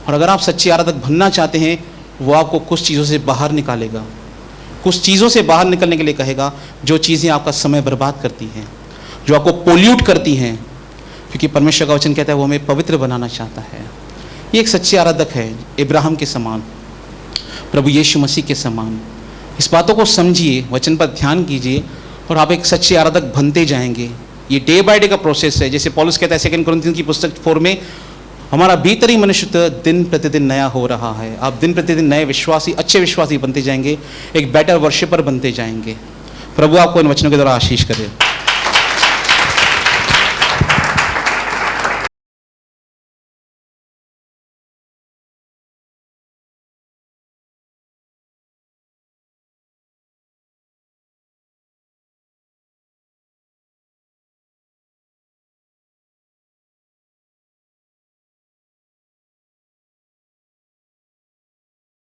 और अगर आप सच्चे आराधक बनना चाहते हैं, वो आपको कुछ चीज़ों से बाहर निकालेगा, कुछ चीज़ों से बाहर निकलने के लिए कहेगा, जो चीज़ें आपका समय बर्बाद करती हैं, जो आपको पोल्यूट करती हैं। क्योंकि परमेश्वर का वचन कहता है वो हमें पवित्र बनाना चाहता है। ये एक सच्चे आराधक है, इब्राहिम के समान, प्रभु यीशु मसीह के समान। इस बातों को समझिए, वचन पर ध्यान कीजिए, और आप एक सच्चे आराधक बनते जाएंगे। ये डे बाय डे का प्रोसेस है। जैसे पौलुस कहता है 2 कुरिन्थियों की पुस्तक 4 में, हमारा भीतरी मनुष्य दिन प्रतिदिन नया हो रहा है। आप दिन प्रतिदिन नए विश्वासी, अच्छे विश्वासी बनते जाएंगे, एक बेटर वर्शिपर बनते जाएंगे। प्रभु आपको इन वचनों के द्वारा आशीष करे।